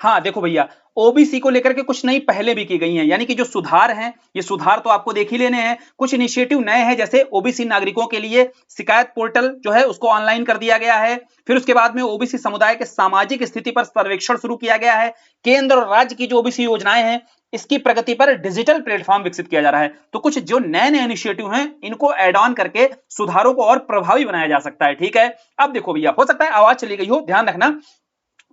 हाँ देखो भैया, ओबीसी को लेकर के कुछ नई पहले भी की गई हैं, यानी कि जो सुधार हैं, ये सुधार तो आपको देख ही लेने हैं। कुछ इनिशिएटिव नए हैं, जैसे ओबीसी नागरिकों के लिए शिकायत पोर्टल जो है उसको ऑनलाइन कर दिया गया है। फिर उसके बाद में ओबीसी समुदाय के सामाजिक स्थिति पर सर्वेक्षण शुरू किया गया है। केंद्र और राज्य की जो ओबीसी योजनाएं हैं, इसकी प्रगति पर डिजिटल प्लेटफॉर्म विकसित किया जा रहा है। तो कुछ जो नए नए इनिशिएटिव हैं, इनको एड ऑन करके सुधारों को और प्रभावी बनाया जा सकता है, ठीक है। अब देखो भैया, हो सकता है आवाज चली गई हो, ध्यान रखना।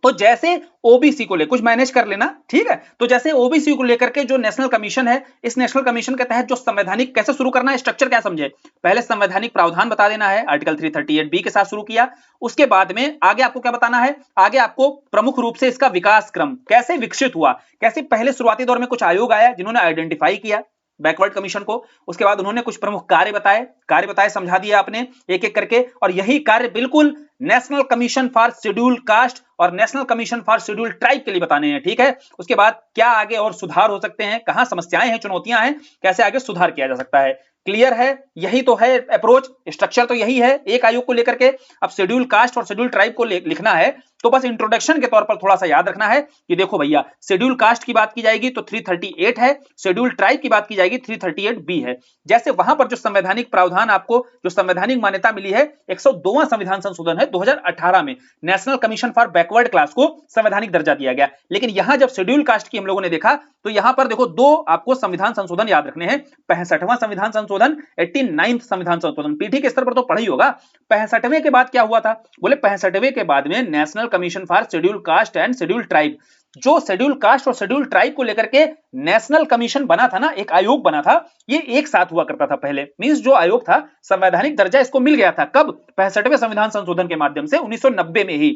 तो जैसे ओबीसी को ले कुछ मैनेज कर लेना, ठीक है। तो जैसे ओबीसी को लेकर के जो नेशनल कमीशन है, इस नेशनल कमीशन के तहत जो संवैधानिक कैसे शुरू करना है, स्ट्रक्चर क्या समझे। पहले संवैधानिक प्रावधान बता देना है, आर्टिकल 338 बी के साथ शुरू किया। उसके बाद में आगे आपको क्या बताना है, आगे आपको प्रमुख रूप से इसका विकास क्रम कैसे विकसित हुआ, कैसे पहले शुरुआती दौर में कुछ आयोग आया जिन्होंने आइडेंटिफाई किया बैकवर्ड कमीशन को। उसके बाद उन्होंने कुछ प्रमुख कार्य बताए, समझा दिया आपने एक एक करके। और यही कार्य बिल्कुल national commission for schedule caste और national commission for schedule tribe के लिए बताने हैं, ठीक है। उसके बाद क्या आगे और सुधार हो सकते हैं, कहां समस्याएं हैं, चुनौतियां हैं, कैसे आगे सुधार किया जा सकता है। क्लियर है, यही तो है अप्रोच, स्ट्रक्चर तो यही है एक आयोग को लेकर के। अब शेड्यूल कास्ट और शेड्यूल ट्राइब को लिखना है तो बस इंट्रोडक्शन के तौर पर थोड़ा सा याद रखना है कि देखो भैया, शेड्यूल कास्ट की बात की जाएगी तो 338 है, शेड्यूल ट्राइब की बात की जाएगी 338 बी है। जैसे वहां पर जो संवैधानिक प्रावधान आपको जो संवैधानिक मान्यता मिली है, 102वां संविधान संशोधन है 2018 में, national commission for backward class को संवैधानिक दर्जा दिया गया। लेकिन यहां जब शेड्यूल कास्ट की हम लोगों ने देखा तो यहां पर देखो दो आपको संविधान संशोधन याद रखने हैं, 65वां संविधान संशोधन, 89वां संविधान संशोधन। पीठी के स्तर पर तो पढ़ा ही होगा। 65वें के बाद क्या हुआ था, बोले 65वें के बाद में national commission for schedule caste and schedule tribe. जो शेड्यूल कास्ट और शेड्यूल ट्राइब को लेकर के नेशनल कमीशन बना था ना, एक आयोग बना था, ये एक साथ हुआ करता था पहले। मींस जो आयोग था संवैधानिक दर्जा इसको मिल गया था कब, 65वें संविधान संशोधन के माध्यम से 1990 में ही।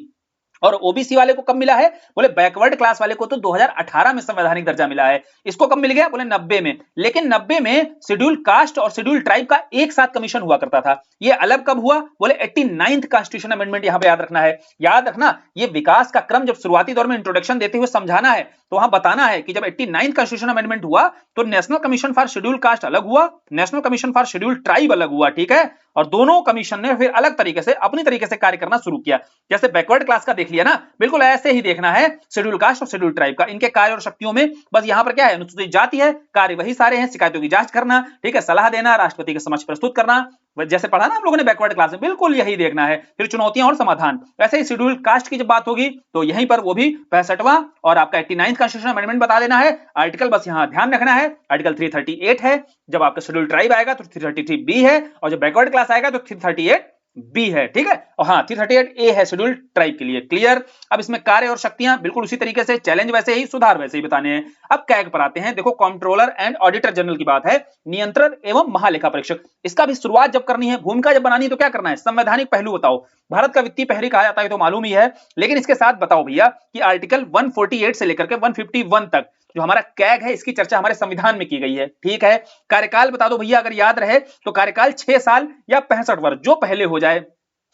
और ओबीसी वाले को कब मिला है, बोले बैकवर्ड क्लास वाले को तो 2018 में संवैधानिक दर्जा मिला है। इसको कब मिल गया, बोले 90 में। लेकिन 90 में शेड्यूल कास्ट और शेड्यूल ट्राइब का एक साथ कमीशन हुआ करता था, ये अलग कब हुआ, बोले 89th कॉन्स्टिट्यूशन अमेंडमेंट। यहां पे याद रखना है, याद रखना ये विकास का क्रम जब शुरुआती दौर में इंट्रोडक्शन देते हुए समझाना है तो वहां बताना है कि जब 89th कॉन्स्टिट्यूशन अमेंडमेंट हुआ तो national commission for schedule caste अलग हुआ, national commission for schedule tribe अलग हुआ, ठीक है। और दोनों कमीशन ने फिर अलग तरीके से अपनी तरीके से कार्य करना शुरू किया। जैसे बैकवर्ड क्लास का देख लिया ना, बिल्कुल ऐसे ही देखना है शेड्यूल कास्ट और शेड्यूल ट्राइब का, इनके कार्य और शक्तियों में। बस यहां पर क्या है, अनुसूचित जाति है, कार्य वही सारे हैं, शिकायतों की जांच करना, ठीक है, सलाह देना, राष्ट्रपति के समक्ष प्रस्तुत करना, जैसे पढ़ा ना हम लोगों ने बैकवर्ड क्लास में, बिल्कुल यही देखना है। फिर चुनौतियां और समाधान। वैसे ही शेड्यूल कास्ट की जब बात होगी तो यहीं पर वो भी 65वां और आपका 89 कॉन्स्टिट्यूशनल अमेंडमेंट बता देना है। आर्टिकल बस यहाँ ध्यान रखना है, आर्टिकल 338 है। जब आपका शेड्यूल ट्राइब आएगा तो 333 बी है, और जब बैकवर्ड क्लास आएगा तो 338 बी है, ठीक है। और हाँ 338 ए है शेड्यूल ट्राइब के लिए, क्लियर। अब इसमें कार्य और शक्तियां बिल्कुल उसी तरीके से, चैलेंज वैसे ही, सुधार वैसे ही बताने हैं। अब कैग पर आते हैं। देखो कंट्रोलर एंड ऑडिटर जनरल की बात है, नियंत्रण एवं महालेखा परीक्षक। इसका भी शुरुआत जब करनी है, भूमिका जब बनानी है तो क्या करना है, संवैधानिक पहलू बताओ। भारत का वित्तीय प्रहरी कहा जाता है तो मालूम ही है, लेकिन इसके साथ बताओ भैया कि आर्टिकल 148 से लेकर के 151 तक जो हमारा कैग है, इसकी चर्चा हमारे संविधान में की गई है, ठीक है। कार्यकाल बता दो भैया, अगर याद रहे तो कार्यकाल 6 साल या 65 वर्ष, जो पहले हो जाए।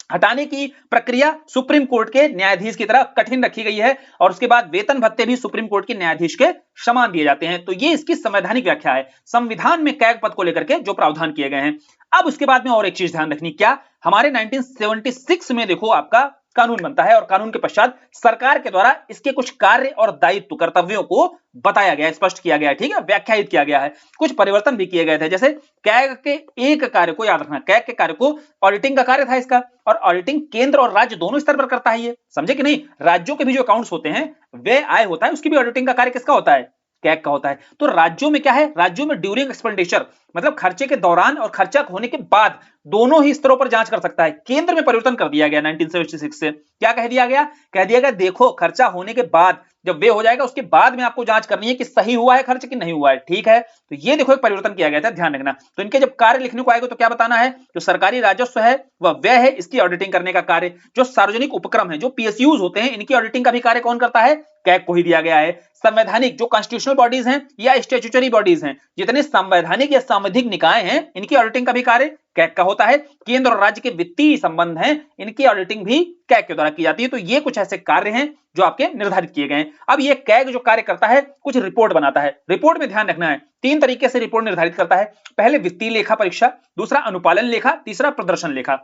हटाने की प्रक्रिया सुप्रीम कोर्ट के न्यायाधीश की तरह कठिन रखी गई है, और उसके बाद वेतन भत्ते भी सुप्रीम कोर्ट के न्यायाधीश के समान दिए जाते हैं। तो ये इसकी संवैधानिक व्याख्या है, संविधान में कैग पद को लेकर के जो प्रावधान किए गए हैं। अब उसके बाद में और एक चीज ध्यान रखनी, क्या हमारे 1976 में देखो आपका कानून बनता है, और कानून के पश्चात सरकार के द्वारा इसके कुछ कार्य और दायित्व कर्तव्यों को बताया गया है, स्पष्ट किया गया है, ठीक है, व्याख्यायित किया गया है। कुछ परिवर्तन भी किए गए थे, जैसे कैग के एक कार्य को याद रखना, कैग के कार्य को ऑडिटिंग का कार्य था इसका, और ऑडिटिंग केंद्र और राज्य दोनों स्तर पर करता है ये, समझे कि नहीं। राज्यों के भी जो अकाउंट्स होते हैं, वे आय होता है, उसकी भी ऑडिटिंग का कार्य किसका होता है, कैग का होता है। तो राज्यों में क्या है, राज्यों में ड्यूरिंग एक्सपेंडिचर मतलब खर्चे के दौरान और खर्चा होने के बाद दोनों ही स्तरों पर जांच कर सकता है। केंद्र में परिवर्तन कर दिया गया 1976 से, क्या कह दिया गया, कह दिया गया देखो खर्चा होने के बाद जब वे हो जाएगा उसके बाद में आपको जांच करनी है कि सही हुआ है खर्च कि नहीं हुआ है, ठीक है। तो ये देखो एक परिवर्तन किया गया था, ध्यान रखना। तो इनके जब कार्य लिखने को आएगा तो क्या बताना है, जो सरकारी राजस्व है वह व्यय है, इसकी ऑडिटिंग करने का कार्य। जो सार्वजनिक उपक्रम है, जो पीएसयूज होते हैं, इनकी ऑडिटिंग का भी कार्य कौन करता है, कैग को ही दिया गया है। संवैधानिक जो कॉन्स्टिट्यूशनल बॉडीज हैं या स्टैट्यूटरी बॉडीज हैं, जितने संवैधानिक या सांविधिक निकाय हैं, इनकी ऑडिटिंग का भी कार्य कैग का होता है। केंद्र और राज्य के वित्तीय संबंध हैं, इनकी ऑडिटिंग भी कैग के द्वारा की जाती है। तो ये कुछ ऐसे कार्य हैं जो आपके निर्धारित किए गए हैं। अब ये कैग जो कार्य करता है, कुछ रिपोर्ट बनाता है। रिपोर्ट में ध्यान रखना है, 3 तरीके से रिपोर्ट निर्धारित करता है। पहले वित्तीय लेखा परीक्षा, दूसरा अनुपालन लेखा, तीसरा प्रदर्शन लेखा।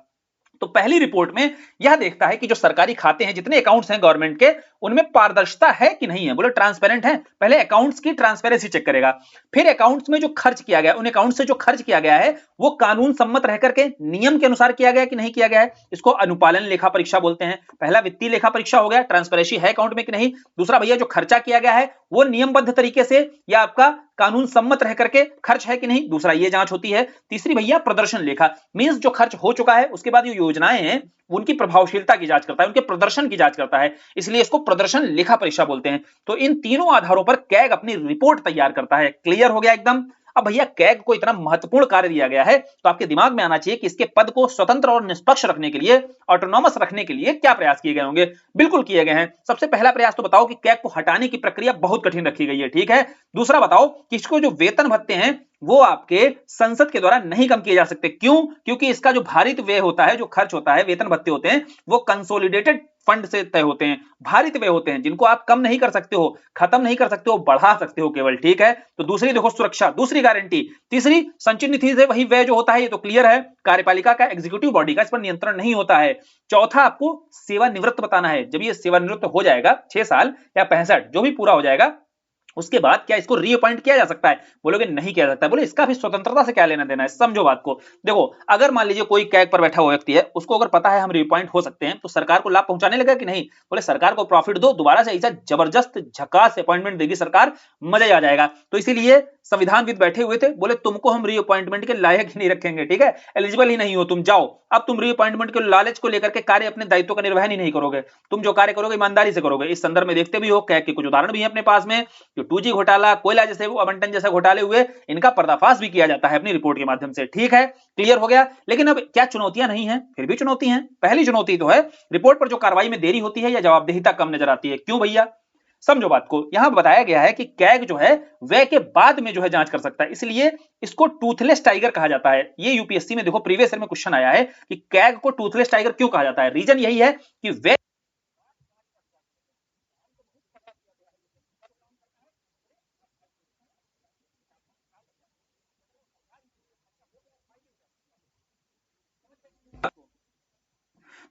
तो पहली रिपोर्ट में यह देखता है कि जो सरकारी खाते हैं, जितने अकाउंट्स हैं गवर्नमेंट के, उनमें पारदर्शिता है कि नहीं है, बोले ट्रांसपेरेंट है। पहले अकाउंट्स की ट्रांसपेरेंसी चेक करेगा। फिर अकाउंट्स में जो खर्च किया गया, उन अकाउंट से जो खर्च किया गया है वो कानून सम्मत रह करके नियम के अनुसार किया गया कि नहीं किया गया है, इसको अनुपालन लेखा परीक्षा बोलते हैं। पहला वित्तीय लेखा परीक्षा हो गया, ट्रांसपेरेंसी है अकाउंट में कि नहीं। दूसरा भैया जो खर्चा किया गया है वो नियमबद्ध तरीके से या आपका कानून सम्मत रह करके खर्च है कि नहीं, दूसरा ये जांच होती है। तीसरी भैया प्रदर्शन लेखा, मींस जो खर्च हो चुका है उसके बाद ये योजनाएं हैं उनकी प्रभावशीलता की जांच करता है, उनके प्रदर्शन की जांच करता है, इसलिए इसको प्रदर्शन लेखा परीक्षा बोलते हैं। तो इन तीनों आधारों पर कैग अपनी रिपोर्ट तैयार करता है। क्लियर हो गया एकदम। अब भैया कैग को इतना महत्वपूर्ण कार्य दिया गया है तो आपके दिमाग में आना चाहिए कि इसके पद को स्वतंत्र और निष्पक्ष रखने के लिए, ऑटोनॉमस रखने के लिए क्या प्रयास किए गए होंगे। बिल्कुल किए गए हैं। सबसे पहला प्रयास तो बताओ कि कैग को हटाने की प्रक्रिया बहुत कठिन रखी गई है, ठीक है। दूसरा बताओ कि इसको जो वेतन भत्ते हैं वो आपके संसद के द्वारा नहीं कम किए जा सकते। क्यों, क्योंकि इसका जो भारित व्यय होता है, जो खर्च होता है, वेतन भत्ते होते हैं, वो कंसोलिडेटेड फंड से तय होते हैं, भारित व्यय होते हैं, जिनको आप कम नहीं कर सकते हो, खत्म नहीं कर सकते हो, बढ़ा सकते हो केवल, ठीक है। तो दूसरी देखो सुरक्षा, दूसरी गारंटी। तीसरी संचित निधि से वही व्यय जो होता है, ये तो क्लियर है, कार्यपालिका का, एग्जीक्यूटिव बॉडी का इस पर नियंत्रण नहीं होता है। चौथा आपको सेवानिवृत्त बताना है। जब ये सेवानिवृत्त हो जाएगा 6 साल या 65 जो भी पूरा हो जाएगा, उसके बाद क्या इसको रीअपॉइंट किया जा सकता है, बोलोगे नहीं किया जा सकता। बोले इसका भी स्वतंत्रता से क्या लेना देना है, समझो बात को। देखो अगर मान लीजिए कोई कैग पर बैठा हुआ व्यक्ति है, उसको अगर पता है हम रीअपॉइंट हो सकते हैं, तो सरकार को लाभ पहुंचाने लगा कि नहीं, बोले सरकार को प्रॉफिट दो, दोबारा से ऐसा जबरदस्त झकास अपॉइंटमेंट देगी सरकार, मजा ही आ जाएगा। तो इसीलिए संविधानविद बैठे हुए थे, बोले तुमको हम रीअपॉइंटमेंट के लायक ही नहीं रखेंगे, ठीक है, एलिजिबल ही नहीं हो तुम, जाओ। अब तुम रीअपॉइंटमेंट के लालच को लेकर के कार्य, अपने दायित्व का निर्वहन ही नहीं करोगे, तुम जो कार्य करोगे ईमानदारी से करोगे। इस संदर्भ में देखते भी हो, कैग के कुछ उदाहरण भी हैं अपने पास में, जो 2G घोटाला, कोयला जैसे आवंटन जैसे घोटाले हुए, इनका पर्दाफाश भी किया जाता है अपनी रिपोर्ट के माध्यम से, ठीक है, क्लियर हो गया। लेकिन अब क्या चुनौतियां नहीं है, फिर भी चुनौती है। पहली चुनौती तो है रिपोर्ट पर जो कार्रवाई में देरी होती है या जवाबदेहिता कम नजर आती है। क्यों भैया, समझो बात को। यहां बताया गया है कि कैग जो है व्यय के बाद में जो है जांच कर सकता है, इसलिए इसको टूथलेस टाइगर कहा जाता है। ये यूपीएससी में देखो प्रीवियस ईयर में क्वेश्चन आया है कि कैग को टूथलेस टाइगर क्यों कहा जाता है। रीजन यही है कि व्यय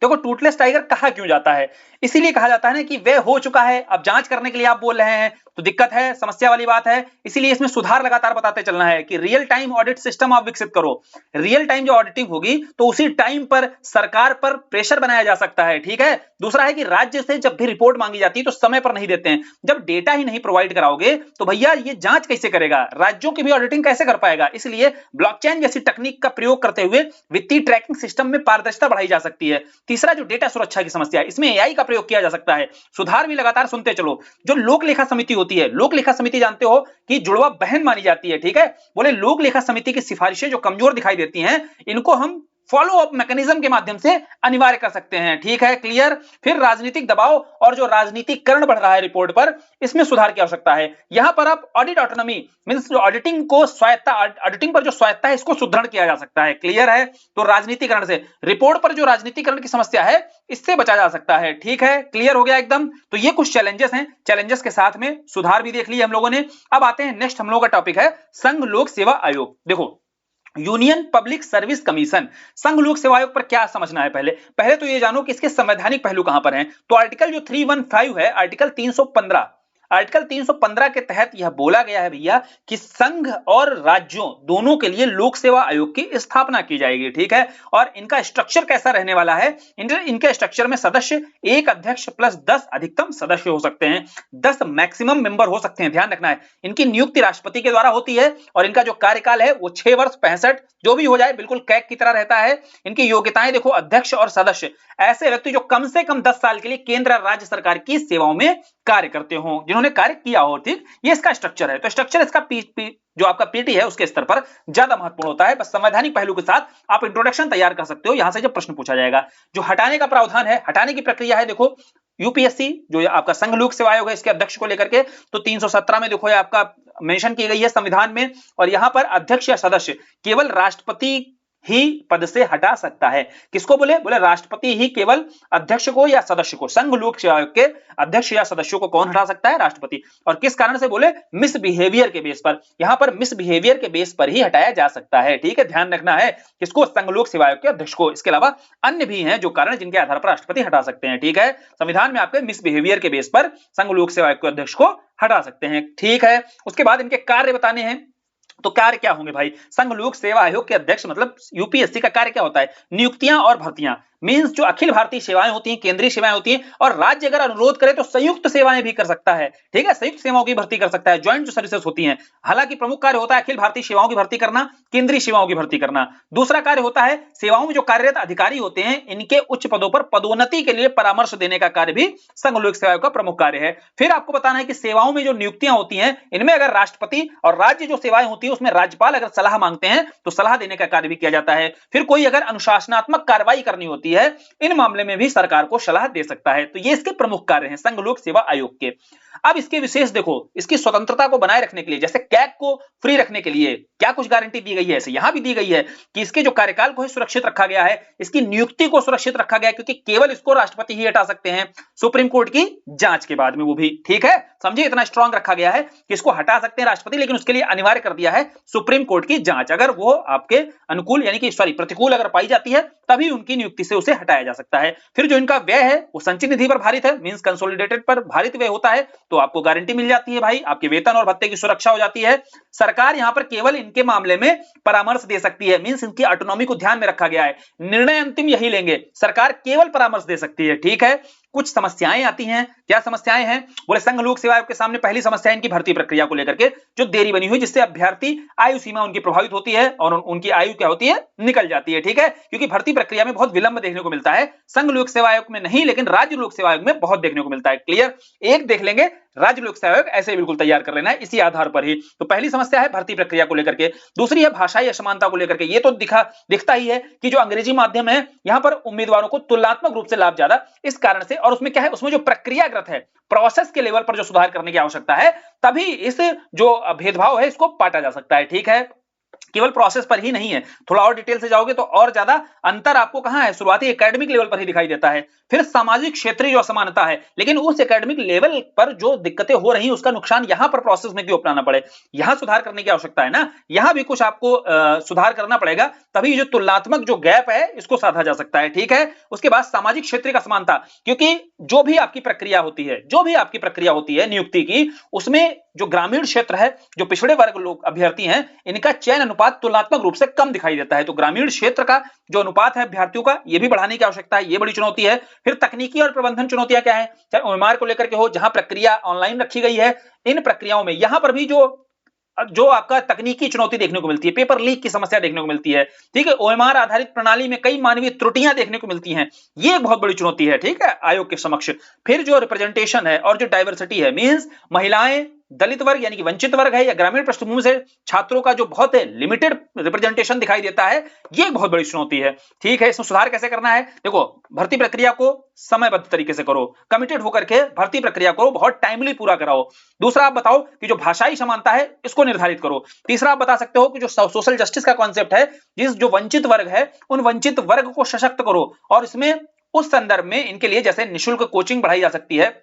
देखो टूथलेस टाइगर कहा क्यों जाता है, इसीलिए कहा जाता है ना कि वह हो चुका है, अब जांच करने के लिए आप बोल रहे हैं तो दिक्कत है, समस्या वाली बात है। इसीलिए इसमें सुधार लगातार बताते चलना है कि रियल टाइम ऑडिट सिस्टम आप विकसित करो। रियल टाइम जो ऑडिटिंग होगी तो उसी टाइम पर सरकार पर प्रेशर बनाया जा सकता है, ठीक है। दूसरा है कि राज्य से जब भी रिपोर्ट मांगी जाती है तो समय पर नहीं देते हैं। जब डेटा ही नहीं प्रोवाइड कराओगे तो भैया ये जांच कैसे करेगा, राज्यों की भी ऑडिटिंग कैसे कर पाएगा। इसलिए ब्लॉकचेन जैसी तकनीक का प्रयोग करते हुए वित्तीय ट्रैकिंग सिस्टम में पारदर्शिता बढ़ाई जा सकती है। तीसरा जो डेटा सुरक्षा की समस्या है, इसमें एआई का प्रयोग किया जा सकता है। सुधार भी लगातार सुनते चलो। जो लोक लेखा समिति होती है, लोक लेखा समिति जानते हो कि जुड़वा बहन मानी जाती है, ठीक है। बोले लोक लेखा समिति की सिफारिशें जो कमजोर दिखाई देती हैं, इनको हम फॉलो अप मैकेनिज्म के माध्यम से अनिवार्य कर सकते हैं, ठीक है, क्लियर। फिर राजनीतिक दबाव और जो राजनीतिकरण बढ़ रहा है रिपोर्ट पर, इसमें सुधार की आवश्यकता है। यहां पर आप ऑडिट ऑटोनॉमी मींस ऑडिटिंग को स्वायत्ता, ऑडिटिंग पर जो स्वायत्ता है इसको सुदृढ़ किया जा सकता है, क्लियर है। तो राजनीतिकरण से, रिपोर्ट पर जो राजनीतिकरण की समस्या है इससे बचा जा सकता है, ठीक है, क्लियर हो गया एकदम। तो ये कुछ चैलेंजेस हैं, चैलेंजेस के साथ में सुधार भी देख लिए हम लोगों ने। अब आते हैं नेक्स्ट, हम लोगों का टॉपिक है संघ लोक सेवा आयोग। देखो यूनियन पब्लिक सर्विस कमीशन, संघ लोक सेवा आयोग पर क्या समझना है, पहले तो ये जानो कि इसके संवैधानिक पहलू कहां पर हैं। तो आर्टिकल जो 315 है, आर्टिकल 315, आर्टिकल 315 के तहत यह बोला गया है भैया कि संघ और राज्यों दोनों के लिए लोक सेवा आयोग की स्थापना की जाएगी, ठीक है। और इनका स्ट्रक्चर कैसा रहने वाला है, इनके स्ट्रक्चर में सदस्य एक अध्यक्ष प्लस 10 अधिकतम सदस्य हो सकते हैं, 10 मैक्सिमम मेंबर हो सकते हैं, ध्यान रखना है। इनकी नियुक्ति राष्ट्रपति के द्वारा होती है और इनका जो कार्यकाल है वो 6 वर्ष 65 जो भी हो जाए बिल्कुल कैग की तरह रहता है। इनकी योग्यताएं देखो, अध्यक्ष और सदस्य ऐसे व्यक्ति जो कम से कम 10 साल के लिए केंद्र और राज्य सरकार की सेवाओं में कार्य करते हो, जिन्होंने कार्य किया हो, ठीक। ये इसका स्ट्रक्चर है। तो स्ट्रक्चर इसका जो आपका पीटी है उसके स्तर पर ज्यादा महत्वपूर्ण होता है। बस संवैधानिक पहलू के साथ आप इंट्रोडक्शन तैयार कर सकते हो, यहां से जब प्रश्न पूछा जाएगा। जो हटाने का प्रावधान है, हटाने की प्रक्रिया है, देखो यूपीएससी जो आपका संघ लोक सेवा आयोग है इसके अध्यक्ष को लेकर के, तो 317 में देखो ये आपका मेंशन की गई है संविधान में। और यहां पर अध्यक्ष या सदस्य केवल राष्ट्रपति ही पद से हटा सकता है। किसको बोले राष्ट्रपति ही केवल अध्यक्ष को या सदस्य को, संघ लोक सेवा आयोग के अध्यक्ष या सदस्यों को कौन हटा सकता है, राष्ट्रपति। और किस कारण से बोले, मिसबिहेवियर के बेस पर, यहां पर मिसबिहेवियर के बेस पर ही हटाया जा सकता है, ठीक है, ध्यान रखना है। किसको, संघ लोक सेवा आयोग के अध्यक्ष को। इसके अलावा अन्य भी हैं जो कारण जिनके आधार पर राष्ट्रपति हटा सकते हैं, ठीक है। संविधान में आपके मिसबिहेवियर के बेस पर संघ लोक सेवा आयोग के अध्यक्ष को हटा सकते हैं, ठीक है। उसके बाद इनके कार्य बताने हैं। तो कार्य क्या होंगे भाई, संघ लोक सेवा आयोग के अध्यक्ष मतलब यूपीएससी का कार्य क्या होता है, नियुक्तियां और भर्तियां, मींस जो अखिल भारतीय सेवाएं होती हैं, केंद्रीय सेवाएं होती हैं, और राज्य अगर अनुरोध करे तो संयुक्त सेवाएं भी कर सकता है, ठीक है, संयुक्त सेवाओं की भर्ती कर सकता है, ज्वाइंट जो सर्विसेज होती हैं। हालांकि प्रमुख कार्य होता है अखिल भारतीय सेवाओं की भर्ती करना, केंद्रीय सेवाओं की भर्ती करना। दूसरा कार्य होता है सेवाओं में जो कार्यरत अधिकारी होते हैं इनके उच्च पदों पर पदोन्नति के लिए परामर्श देने का कार्य भी संघ लोक सेवा आयोग का प्रमुख कार्य है। फिर आपको बताना है कि सेवाओं में जो नियुक्तियां होती हैं इनमें अगर राष्ट्रपति और राज्य जो सेवाएं होती है उसमें राज्यपाल अगर सलाह मांगते हैं तो सलाह देने का कार्य भी किया जाता है। फिर कोई अगर अनुशासनात्मक कार्रवाई करनी होती है इन मामले में भी सरकार को सलाह दे सकता है। तो ये इसके प्रमुख कार्य हैं संघ लोक सेवा आयोग के। अब इसके विशेष देखो, इसकी स्वतंत्रता को बनाए रखने के लिए, जैसे कैग को फ्री रखने के लिए क्या कुछ गारंटी दी गई है, ऐसे यहां भी दी गई है कि इसके जो कार्यकाल को सुरक्षित रखा गया है, इसकी नियुक्ति को सुरक्षित रखा गया है, क्योंकि केवल इसको राष्ट्रपति ही हटा सकते हैं सुप्रीम कोर्ट की जांच के बाद में, वो भी, ठीक है, समझिए इतना स्ट्रांग रखा गया है कि इसको हटा सकते हैं राष्ट्रपति, लेकिन उसके लिए अनिवार्य कर दिया है सुप्रीम कोर्ट की जांच। अगर वो आपके अनुकूल यानी कि सॉरी प्रतिकूल अगर पाई जाती है तभी उनकी नियुक्ति से उसे हटाया जा सकता है। फिर जो इनका व्यय है वो संचित निधि पर भारित है, मींस कंसोलिडेटेड पर भारित व्यय होता है, तो आपको गारंटी मिल जाती है भाई, आपके वेतन और भत्ते की सुरक्षा हो जाती है। सरकार यहां पर केवल इनके मामले में परामर्श दे सकती है, मींस इनकी ऑटोनॉमी को ध्यान में रखा गया है, निर्णय अंतिम यही लेंगे, सरकार केवल परामर्श दे सकती है, ठीक है। कुछ समस्याएं आती हैं, क्या समस्याएं हैं, बोले संघ लोक सेवा आयोग के सामने पहली समस्या इनकी भर्ती प्रक्रिया को लेकर के जो देरी बनी हुई, जिससे अभ्यर्थी आयु सीमा उनकी प्रभावित होती है और उनकी आयु क्या होती है, निकल जाती है, ठीक है, क्योंकि भर्ती प्रक्रिया में बहुत विलंब देखने को मिलता है। संघ लोक सेवा आयोग में नहीं, लेकिन राज्य लोक सेवा आयोग में बहुत देखने को मिलता है, क्लियर। एक देख लेंगे, राज्य लोक सेवा आयोग ऐसे बिल्कुल तैयार कर लेना है इसी आधार पर ही। तो पहली समस्या है भर्ती प्रक्रिया को लेकर के, दूसरी है भाषाई असमानता को लेकर के। ये तो दिखता ही है कि जो अंग्रेजी माध्यम है यहां पर उम्मीदवारों को तुलनात्मक रूप से लाभ ज्यादा, इस कारण से, और उसमें क्या है, उसमें जो प्रक्रियागत है, प्रोसेस के लेवल पर जो सुधार करने की आवश्यकता है, तभी इस जो भेदभाव है इसको पाटा जा सकता है, ठीक है। केवल प्रोसेस पर ही नहीं है, थोड़ा और डिटेल से जाओगे तो और ज्यादा अंतर आपको कहां है, शुरुआती एकेडमिक लेवल पर ही दिखाई देता है। फिर सामाजिक क्षेत्रीय जो असमानता है, लेकिन उस एकेडमिक लेवल पर जो दिक्कतें हो रही हैं उसका नुकसान यहां पर प्रोसेस में क्यों अपनाना पड़े, यहां सुधार करने की आवश्यकता है ना, यहां भी कुछ आपको सुधार करना पड़ेगा, तभी जो तुलनात्मक जो गैप है इसको साधा जा सकता है। ठीक है, उसके बाद सामाजिक क्षेत्रीय असमानता, क्योंकि जो भी आपकी प्रक्रिया होती है, जो भी आपकी प्रक्रिया होती है नियुक्ति की, उसमें जो ग्रामीण क्षेत्र है, जो पिछड़े वर्ग लोग अभ्यर्थी हैं, इनका चयन अनुपात तुलनात्मक रूप से कम दिखाई देता है। तो ग्रामीण क्षेत्र का जो अनुपात है अभ्यर्थियों का, ये भी बढ़ाने की आवश्यकता है, ये बड़ी चुनौती है। फिर तकनीकी और प्रबंधन चुनौतियां क्या है, चाहे ओएमआर को लेकर के हो, जहां प्रक्रिया ऑनलाइन रखी गई है, इन प्रक्रियाओं में यहां पर भी जो आपका तकनीकी चुनौती देखने को मिलती है, पेपर लीक की समस्या देखने को मिलती है। ठीक है, ओएमआर आधारित प्रणाली में कई मानवीय त्रुटियां देखने को मिलती हैं, ये एक बहुत बड़ी चुनौती है। ठीक है, आयोग के समक्ष। फिर जो रिप्रेजेंटेशन है और जो डाइवर्सिटी है, मींस महिलाएं, दलित वर्ग यानी कि वंचित वर्ग है, या ग्रामीण पृष्ठभूमि से छात्रों का जो बहुत लिमिटेड रिप्रेजेंटेशन दिखाई देता है, ये एक बहुत बड़ी चुनौती है। ठीक है, इसमें सुधार कैसे करना है, देखो, भर्ती प्रक्रिया को समयबद्ध तरीके से करो, कमिटेड होकर के भर्ती प्रक्रिया को बहुत टाइमली पूरा कराओ। दूसरा, आप बताओ कि जो भाषाई समानता है इसको निर्धारित करो। तीसरा, आप बता सकते हो कि जो सोशल जस्टिस का कॉन्सेप्ट है, जिस जो वंचित वर्ग है, उन वंचित वर्ग को सशक्त करो, और इसमें उस संदर्भ में इनके लिए जैसे निःशुल्क कोचिंग बढ़ाई जा सकती है,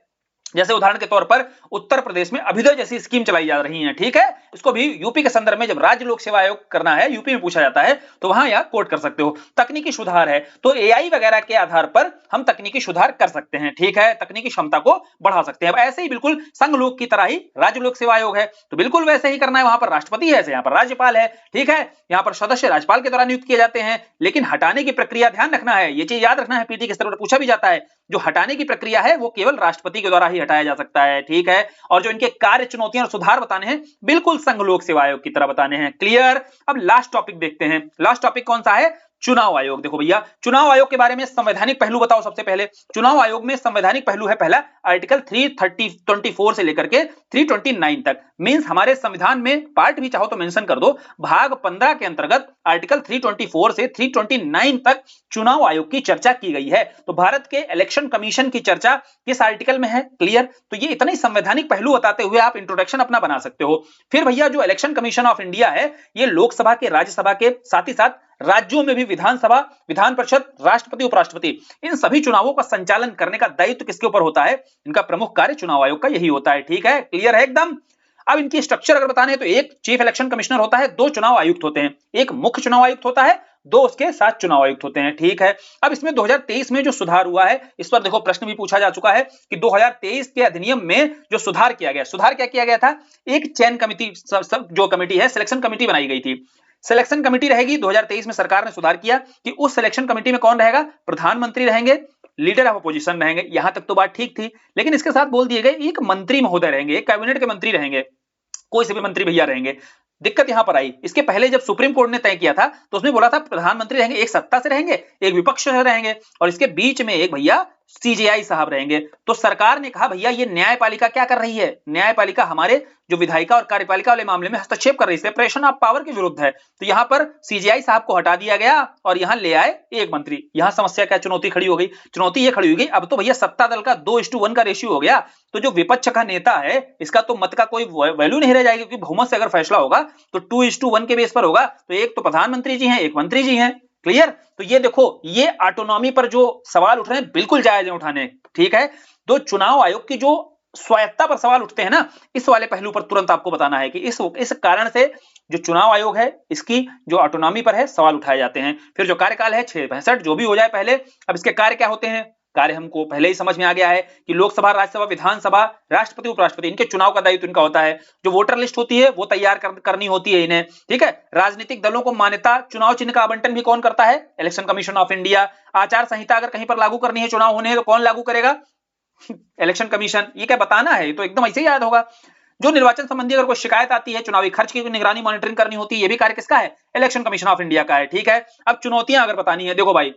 जैसे उदाहरण के तौर पर उत्तर प्रदेश में अभ्युदय जैसी स्कीम चलाई जा रही है। ठीक है, इसको भी यूपी के संदर्भ में जब राज्य लोक सेवा आयोग करना है, यूपी में पूछा जाता है, तो वहां यह कोट कर सकते हो। तकनीकी सुधार है, तो एआई वगैरह के आधार पर हम तकनीकी सुधार कर सकते हैं। ठीक है, तकनीकी क्षमता को बढ़ा सकते हैं। अब ऐसे ही बिल्कुल संघ लोक की तरह ही राज्य लोक सेवा आयोग है, तो बिल्कुल वैसे ही करना है। वहां पर राष्ट्रपति है, यहाँ पर राज्यपाल है। ठीक है, यहाँ पर सदस्य राज्यपाल के द्वारा नियुक्त किए जाते हैं, लेकिन हटाने की प्रक्रिया ध्यान रखना है, ये चीज याद रखना है, पीटी के स्तर पर पूछा भी जाता है, जो हटाने की प्रक्रिया है वो केवल राष्ट्रपति के द्वारा ही हटाया जा सकता है। ठीक है, और जो इनके कार्य, चुनौतियां और सुधार बताने हैं, बिल्कुल संघ लोक सेवा आयोग की तरह बताने हैं। क्लियर। अब लास्ट टॉपिक देखते हैं। लास्ट टॉपिक कौन सा है, चुनाव आयोग। देखो भैया, चुनाव आयोग के बारे में संवैधानिक पहलू बताओ। सबसे पहले चुनाव आयोग में संवैधानिक पहलू है पहला, आर्टिकल 324 से लेकर के 329 तक, मींस हमारे संविधान में पार्ट भी चाहो तो मेंशन कर दो, भाग 15 के अंतर्गत आर्टिकल 324 से 329 तक चुनाव आयोग की चर्चा की गई है। तो भारत के इलेक्शन कमीशन की चर्चा किस आर्टिकल में है, क्लियर। तो ये इतने संवैधानिक पहलू बताते हुए आप इंट्रोडक्शन अपना बना सकते हो। फिर भैया, जो इलेक्शन कमीशन ऑफ इंडिया है, ये लोकसभा के, राज्यसभा के, साथ ही साथ राज्यों में भी विधानसभा, विधान परिषद, राष्ट्रपति, उपराष्ट्रपति, इन सभी चुनावों का संचालन करने का दायित्व किसके ऊपर होता है, इनका प्रमुख कार्य चुनाव आयोग का यही होता है। ठीक है, क्लियर है एकदम। अब इनकी स्ट्रक्चर अगर बताने हैं तो एक चीफ इलेक्शन कमिश्नर होता है, दो चुनाव आयुक्त होते हैं, एक मुख्य चुनाव आयुक्त होता है, दो उसके साथ चुनाव आयुक्त होते हैं। ठीक है, अब इसमें 2023 में जो सुधार हुआ है, इस पर देखो प्रश्न भी पूछा जा चुका है कि 2023 के अधिनियम में जो सुधार किया गया, सुधार क्या किया गया था, एक चयन कमेटी, जो कमेटी है, सिलेक्शन कमेटी बनाई गई थी। सिलेक्शन कमेटी रहेगी, 2023 में सरकार ने सुधार किया कि उस सिलेक्शन कमेटी में कौन रहेगा, प्रधानमंत्री रहेंगे, लीडर ऑफ अपोजिशन रहेंगे। यहां तक तो बात ठीक थी, लेकिन इसके साथ बोल दिए गए एक मंत्री महोदय रहेंगे, एक कैबिनेट के मंत्री रहेंगे, कोई से भी मंत्री भैया रहेंगे। दिक्कत यहां पर आई, इसके पहले जब सुप्रीम कोर्ट ने तय किया था तो उसमें बोला था प्रधानमंत्री रहेंगे, एक सत्ता से रहेंगे, एक विपक्ष से रहेंगे, और इसके बीच में एक भैया सीजेआई साहब रहेंगे। तो सरकार ने कहा भैया ये न्यायपालिका क्या कर रही है, न्यायपालिका हमारे जो विधायिका और कार्यपालिका वाले मामले में हस्तक्षेप कर रही है, सेपरेशन ऑफ पावर के विरुद्ध है। तो यहां पर सीजेआई साहब को हटा दिया गया और यहां ले आए एक मंत्री। यहां समस्या क्या, चुनौती खड़ी हो गई, चुनौती ये खड़ी हो गई, अब तो भैया सत्ता दल का 2:1 का रेशियो हो गया, तो जो विपक्ष का नेता है इसका तो मत का कोई वैल्यू नहीं रह जाएगी, क्योंकि बहुमत से अगर फैसला होगा तो 2:1 के बेस पर होगा, तो एक तो प्रधानमंत्री जी हैं, एक मंत्री जी हैं। क्लियर। तो ये देखो, ये ऑटोनॉमी पर जो सवाल उठ रहे हैं बिल्कुल जायज है उठाने। ठीक है, तो चुनाव आयोग की जो स्वायत्ता पर सवाल उठते हैं ना, इस वाले पहलू पर तुरंत आपको बताना है कि इस कारण से जो चुनाव आयोग है इसकी जो ऑटोनॉमी पर है सवाल उठाए जाते हैं। फिर जो कार्यकाल है 662, जो भी हो जाए पहले। अब इसके कार्य क्या होते हैं, कार्य हमको पहले ही समझ में आ गया है कि लोकसभा, राज्यसभा, विधानसभा, राष्ट्रपति, उपराष्ट्रपति, इनके चुनाव का दायित्व इनका होता है। जो वोटर लिस्ट होती है वो तैयार करनी होती है इन्हें। ठीक है, राजनीतिक दलों को मान्यता, चुनाव चिन्ह का आवंटन भी कौन करता है, इलेक्शन कमीशन ऑफ इंडिया। आचार संहिता अगर कहीं पर लागू करनी है, चुनाव होने हैं, तो कौन लागू करेगा, इलेक्शन कमीशन। ये क्या बताना है, तो एकदम ऐसे ही याद होगा। जो निर्वाचन संबंधी अगर कोई शिकायत आती है, चुनावी खर्च की निगरानी, मॉनिटरिंग करनी होती है, ये भी कार्य किसका है, इलेक्शन कमीशन ऑफ इंडिया का है। ठीक है, अब चुनौतियां अगर बतानी है, देखो भाई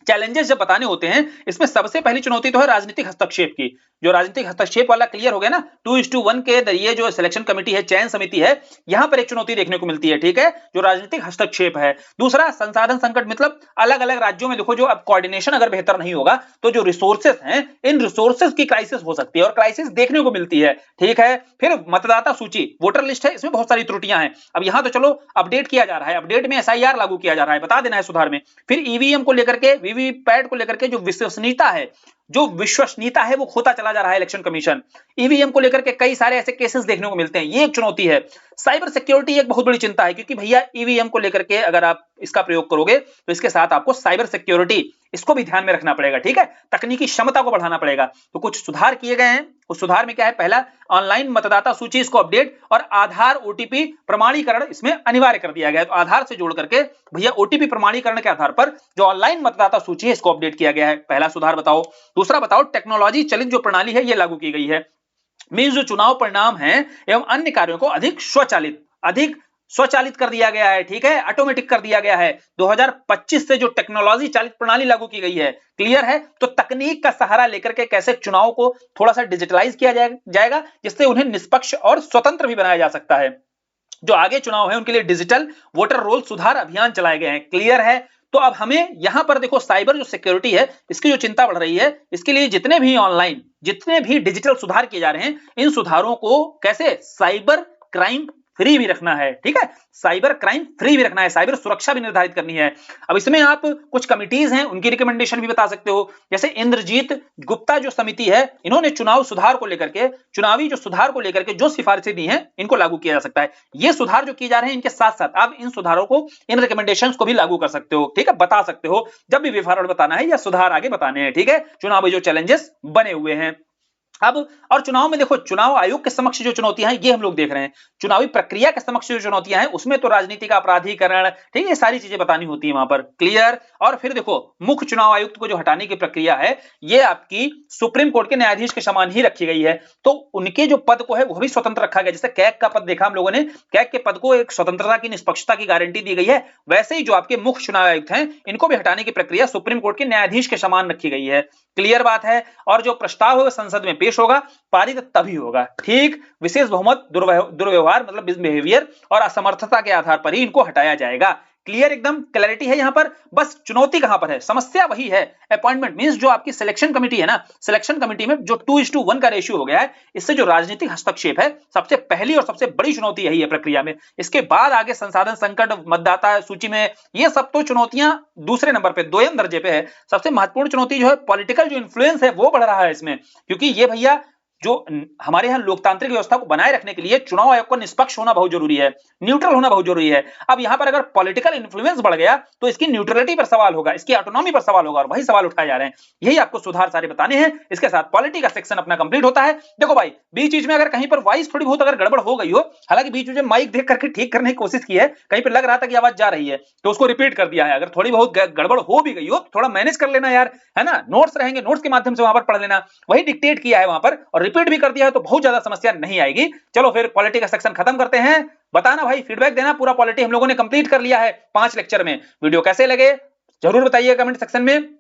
चैलेंजेस जब बताने होते हैं, इसमें सबसे पहली चुनौती तो है राजनीतिक हस्तक्षेप की। जो राजनीतिक हस्तक्षेप वाला क्लियर हो गया ना, 2:1 के ये जो सिलेक्शन कमेटी है, चयन समिति है, यहां पर एक चुनौती देखने को मिलती है, ठीक है, जो राजनीतिक हस्तक्षेप है। दूसरा संसाधन संकट, मतलब अलग अलग राज्यों में देखो, जो अब कोऑर्डिनेशन अगर बेहतर नहीं होगा तो जो रिसोर्सेस हैं, इन रिसोर्सेस की क्राइसिस हो सकती है, और क्राइसिस देखने को मिलती है, ठीक है। फिर मतदाता सूची, वोटर लिस्ट है, इसमें बहुत सारी त्रुटियां हैं। अब यहां तो चलो अपडेट किया जा रहा है, अपडेट में एसआईआर लागू किया जा रहा है, बता देना है सुधार में। फिर ईवीएम को लेकर के, वीवीपैट को लेकर के जो विश्वसनीयता है वो खोता चला जा रहा है इलेक्शन कमीशन। ईवीएम को लेकर के कई सारे ऐसे केसेस देखने को मिलते हैं, ये एक चुनौती है। साइबर सिक्योरिटी एक बहुत बड़ी चिंता है, क्योंकि भैया ईवीएम को लेकर के अगर आप इसका प्रयोग करोगे तो इसके साथ आपको साइबर सिक्योरिटी, इसको भी ध्यान में रखना पड़ेगा, ठीक है, तकनीकी क्षमता को बढ़ाना पड़ेगा। तो कुछ सुधार किए गए हैं। उस सुधार में क्या है, पहला ऑनलाइन मतदाता सूची, इसको अपडेट, और आधार ओटीपी प्रमाणीकरण इसमें अनिवार्य कर दिया गया है। तो आधार से जोड़ करके भैया ओटीपी प्रमाणीकरण के आधार पर जो ऑनलाइन मतदाता सूची है, इसको अपडेट किया गया है। पहला सुधार बताओ। दूसरा बताओ, टेक्नोलॉजी चलित जो प्रणाली है ये लागू की गई है। मीन्स जो चुनाव परिणाम है एवं अन्य कार्यों को अधिक स्वचालित कर दिया गया है, ठीक है, ऑटोमेटिक कर दिया गया है। 2025 से जो टेक्नोलॉजी चालित प्रणाली लागू की गई है, क्लियर है। तो तकनीक का सहारा लेकर के कैसे चुनाव को थोड़ा सा डिजिटलाइज किया जाएगा, जिससे उन्हें निष्पक्ष और स्वतंत्र भी बनाया जा सकता है। जो आगे चुनाव है उनके लिए डिजिटल वोटर रोल सुधार अभियान चलाए गए हैं, क्लियर है। तो अब हमें यहां पर देखो, साइबर जो सिक्योरिटी है, इसकी जो चिंता बढ़ रही है, इसके लिए जितने भी ऑनलाइन, जितने भी डिजिटल सुधार किए जा रहे हैं, इन सुधारों को कैसे साइबर क्राइम फ्री भी रखना है, ठीक है, साइबर क्राइम फ्री भी रखना है, साइबर सुरक्षा भी निर्धारित करनी है। अब इसमें आप कुछ कमिटीज हैं, उनकी रिकमेंडेशन भी बता सकते हो। जैसे इंद्रजीत गुप्ता जो समिति है, इन्होंने चुनावी सुधार को लेकर के जो सिफारिशें दी हैं, इनको लागू किया जा सकता है। ये सुधार जो किए जा रहे हैं, इनके साथ साथ आप इन सुधारों को, इन रिकमेंडेशंस को भी लागू कर सकते हो, ठीक है, बता सकते हो जब भी वे फॉरवर्ड बताना है या सुधार आगे बताने हैं, ठीक है, चुनावी जो चैलेंजेस बने हुए हैं। अब और चुनाव में देखो, चुनाव आयोग के समक्ष जो चुनौतियां हैं, ये हम लोग देख रहे हैं। चुनावी प्रक्रिया के समक्ष जो चुनौतियां हैं, उसमें तो राजनीति का अपराधीकरण, ठीक है, ये सारी चीजें बतानी होती है वहां पर, क्लियर। और फिर देखो, मुख्य चुनाव आयुक्त को जो हटाने की प्रक्रिया है, ये आपकी सुप्रीम कोर्ट के न्यायाधीश के समान ही रखी गई है। तो उनके जो पद को है वो भी स्वतंत्र रखा गया। जैसे कैग का पद देखा हम लोगों ने, कैग के पद को एक स्वतंत्रता की, निष्पक्षता की गारंटी दी गई है, वैसे ही जो आपके मुख्य चुनाव आयुक्त हैं, इनको भी हटाने की प्रक्रिया सुप्रीम कोर्ट के न्यायाधीश के समान रखी गई है, क्लियर बात है। और जो प्रस्ताव है वो संसद में पेश होगा, पारित तभी होगा, ठीक। विशेष बहुमत, दुर्व्यवहार मतलब मिसबिहेवियर और असमर्थता के आधार पर ही इनको हटाया जाएगा, क्लियर, एकदम क्लैरिटी है यहां पर। बस चुनौती कहां पर है, समस्या वही है, अपॉइंटमेंट मींस जो आपकी सिलेक्शन कमेटी है ना, सिलेक्शन कमेटी में जो 2:1 का रेशियो हो गया है, इससे जो राजनीतिक हस्तक्षेप है, सबसे पहली और सबसे बड़ी चुनौती यही है प्रक्रिया में। इसके बाद आगे संसाधन संकट, मतदाता सूची में, ये सब तो चुनौतियां दूसरे नंबर पे, दोयम दर्जे पे है। सबसे महत्वपूर्ण चुनौती जो है, पॉलिटिकल जो इन्फ्लुएंस है वो बढ़ रहा है इसमें, क्योंकि ये भैया जो हमारे यहाँ लोकतांत्रिक व्यवस्था को बनाए रखने के लिए चुनाव आयोग को निष्पक्ष होना बहुत जरूरी है, न्यूट्रल होना बहुत जरूरी है। अब यहाँ पर अगर पॉलिटिकल इन्फ्लुएंस बढ़ गया तो इसकी न्यूट्रलिटी पर सवाल होगा, इसकी ऑटोनॉमी पर सवाल होगा, और वही सवाल उठाए जा रहे हैं। यही आपको सुधार सारे बताने हैं। इसके साथ पॉलिटी का सेक्शन अपना कंप्लीट होता है। देखो भाई, बीच बीच में अगर कहीं पर वॉइस थोड़ी बहुत अगर गड़बड़ हो गई हो, हालांकि बीच में माइक देख करके ठीक करने की कोशिश की है, कहीं पर लग रहा था कि आवाज जा रही है तो उसको रिपीट कर दिया है। अगर थोड़ी बहुत गड़बड़ हो भी गई हो तो थोड़ा मैनेज कर लेना यार, है ना, नोट्स रहेंगे, नोट्स के माध्यम से वहां पर पढ़ लेना, वही डिक्टेट किया है वहां पर, और रिपीट भी कर दिया है तो बहुत ज्यादा समस्या नहीं आएगी। चलो फिर पॉलिटी का सेक्शन खत्म करते हैं। बताना भाई, फीडबैक देना, पूरा पॉलिटी हम लोगों ने कंप्लीट कर लिया है 5 लेक्चर में। वीडियो कैसे लगे जरूर बताइए कमेंट सेक्शन में।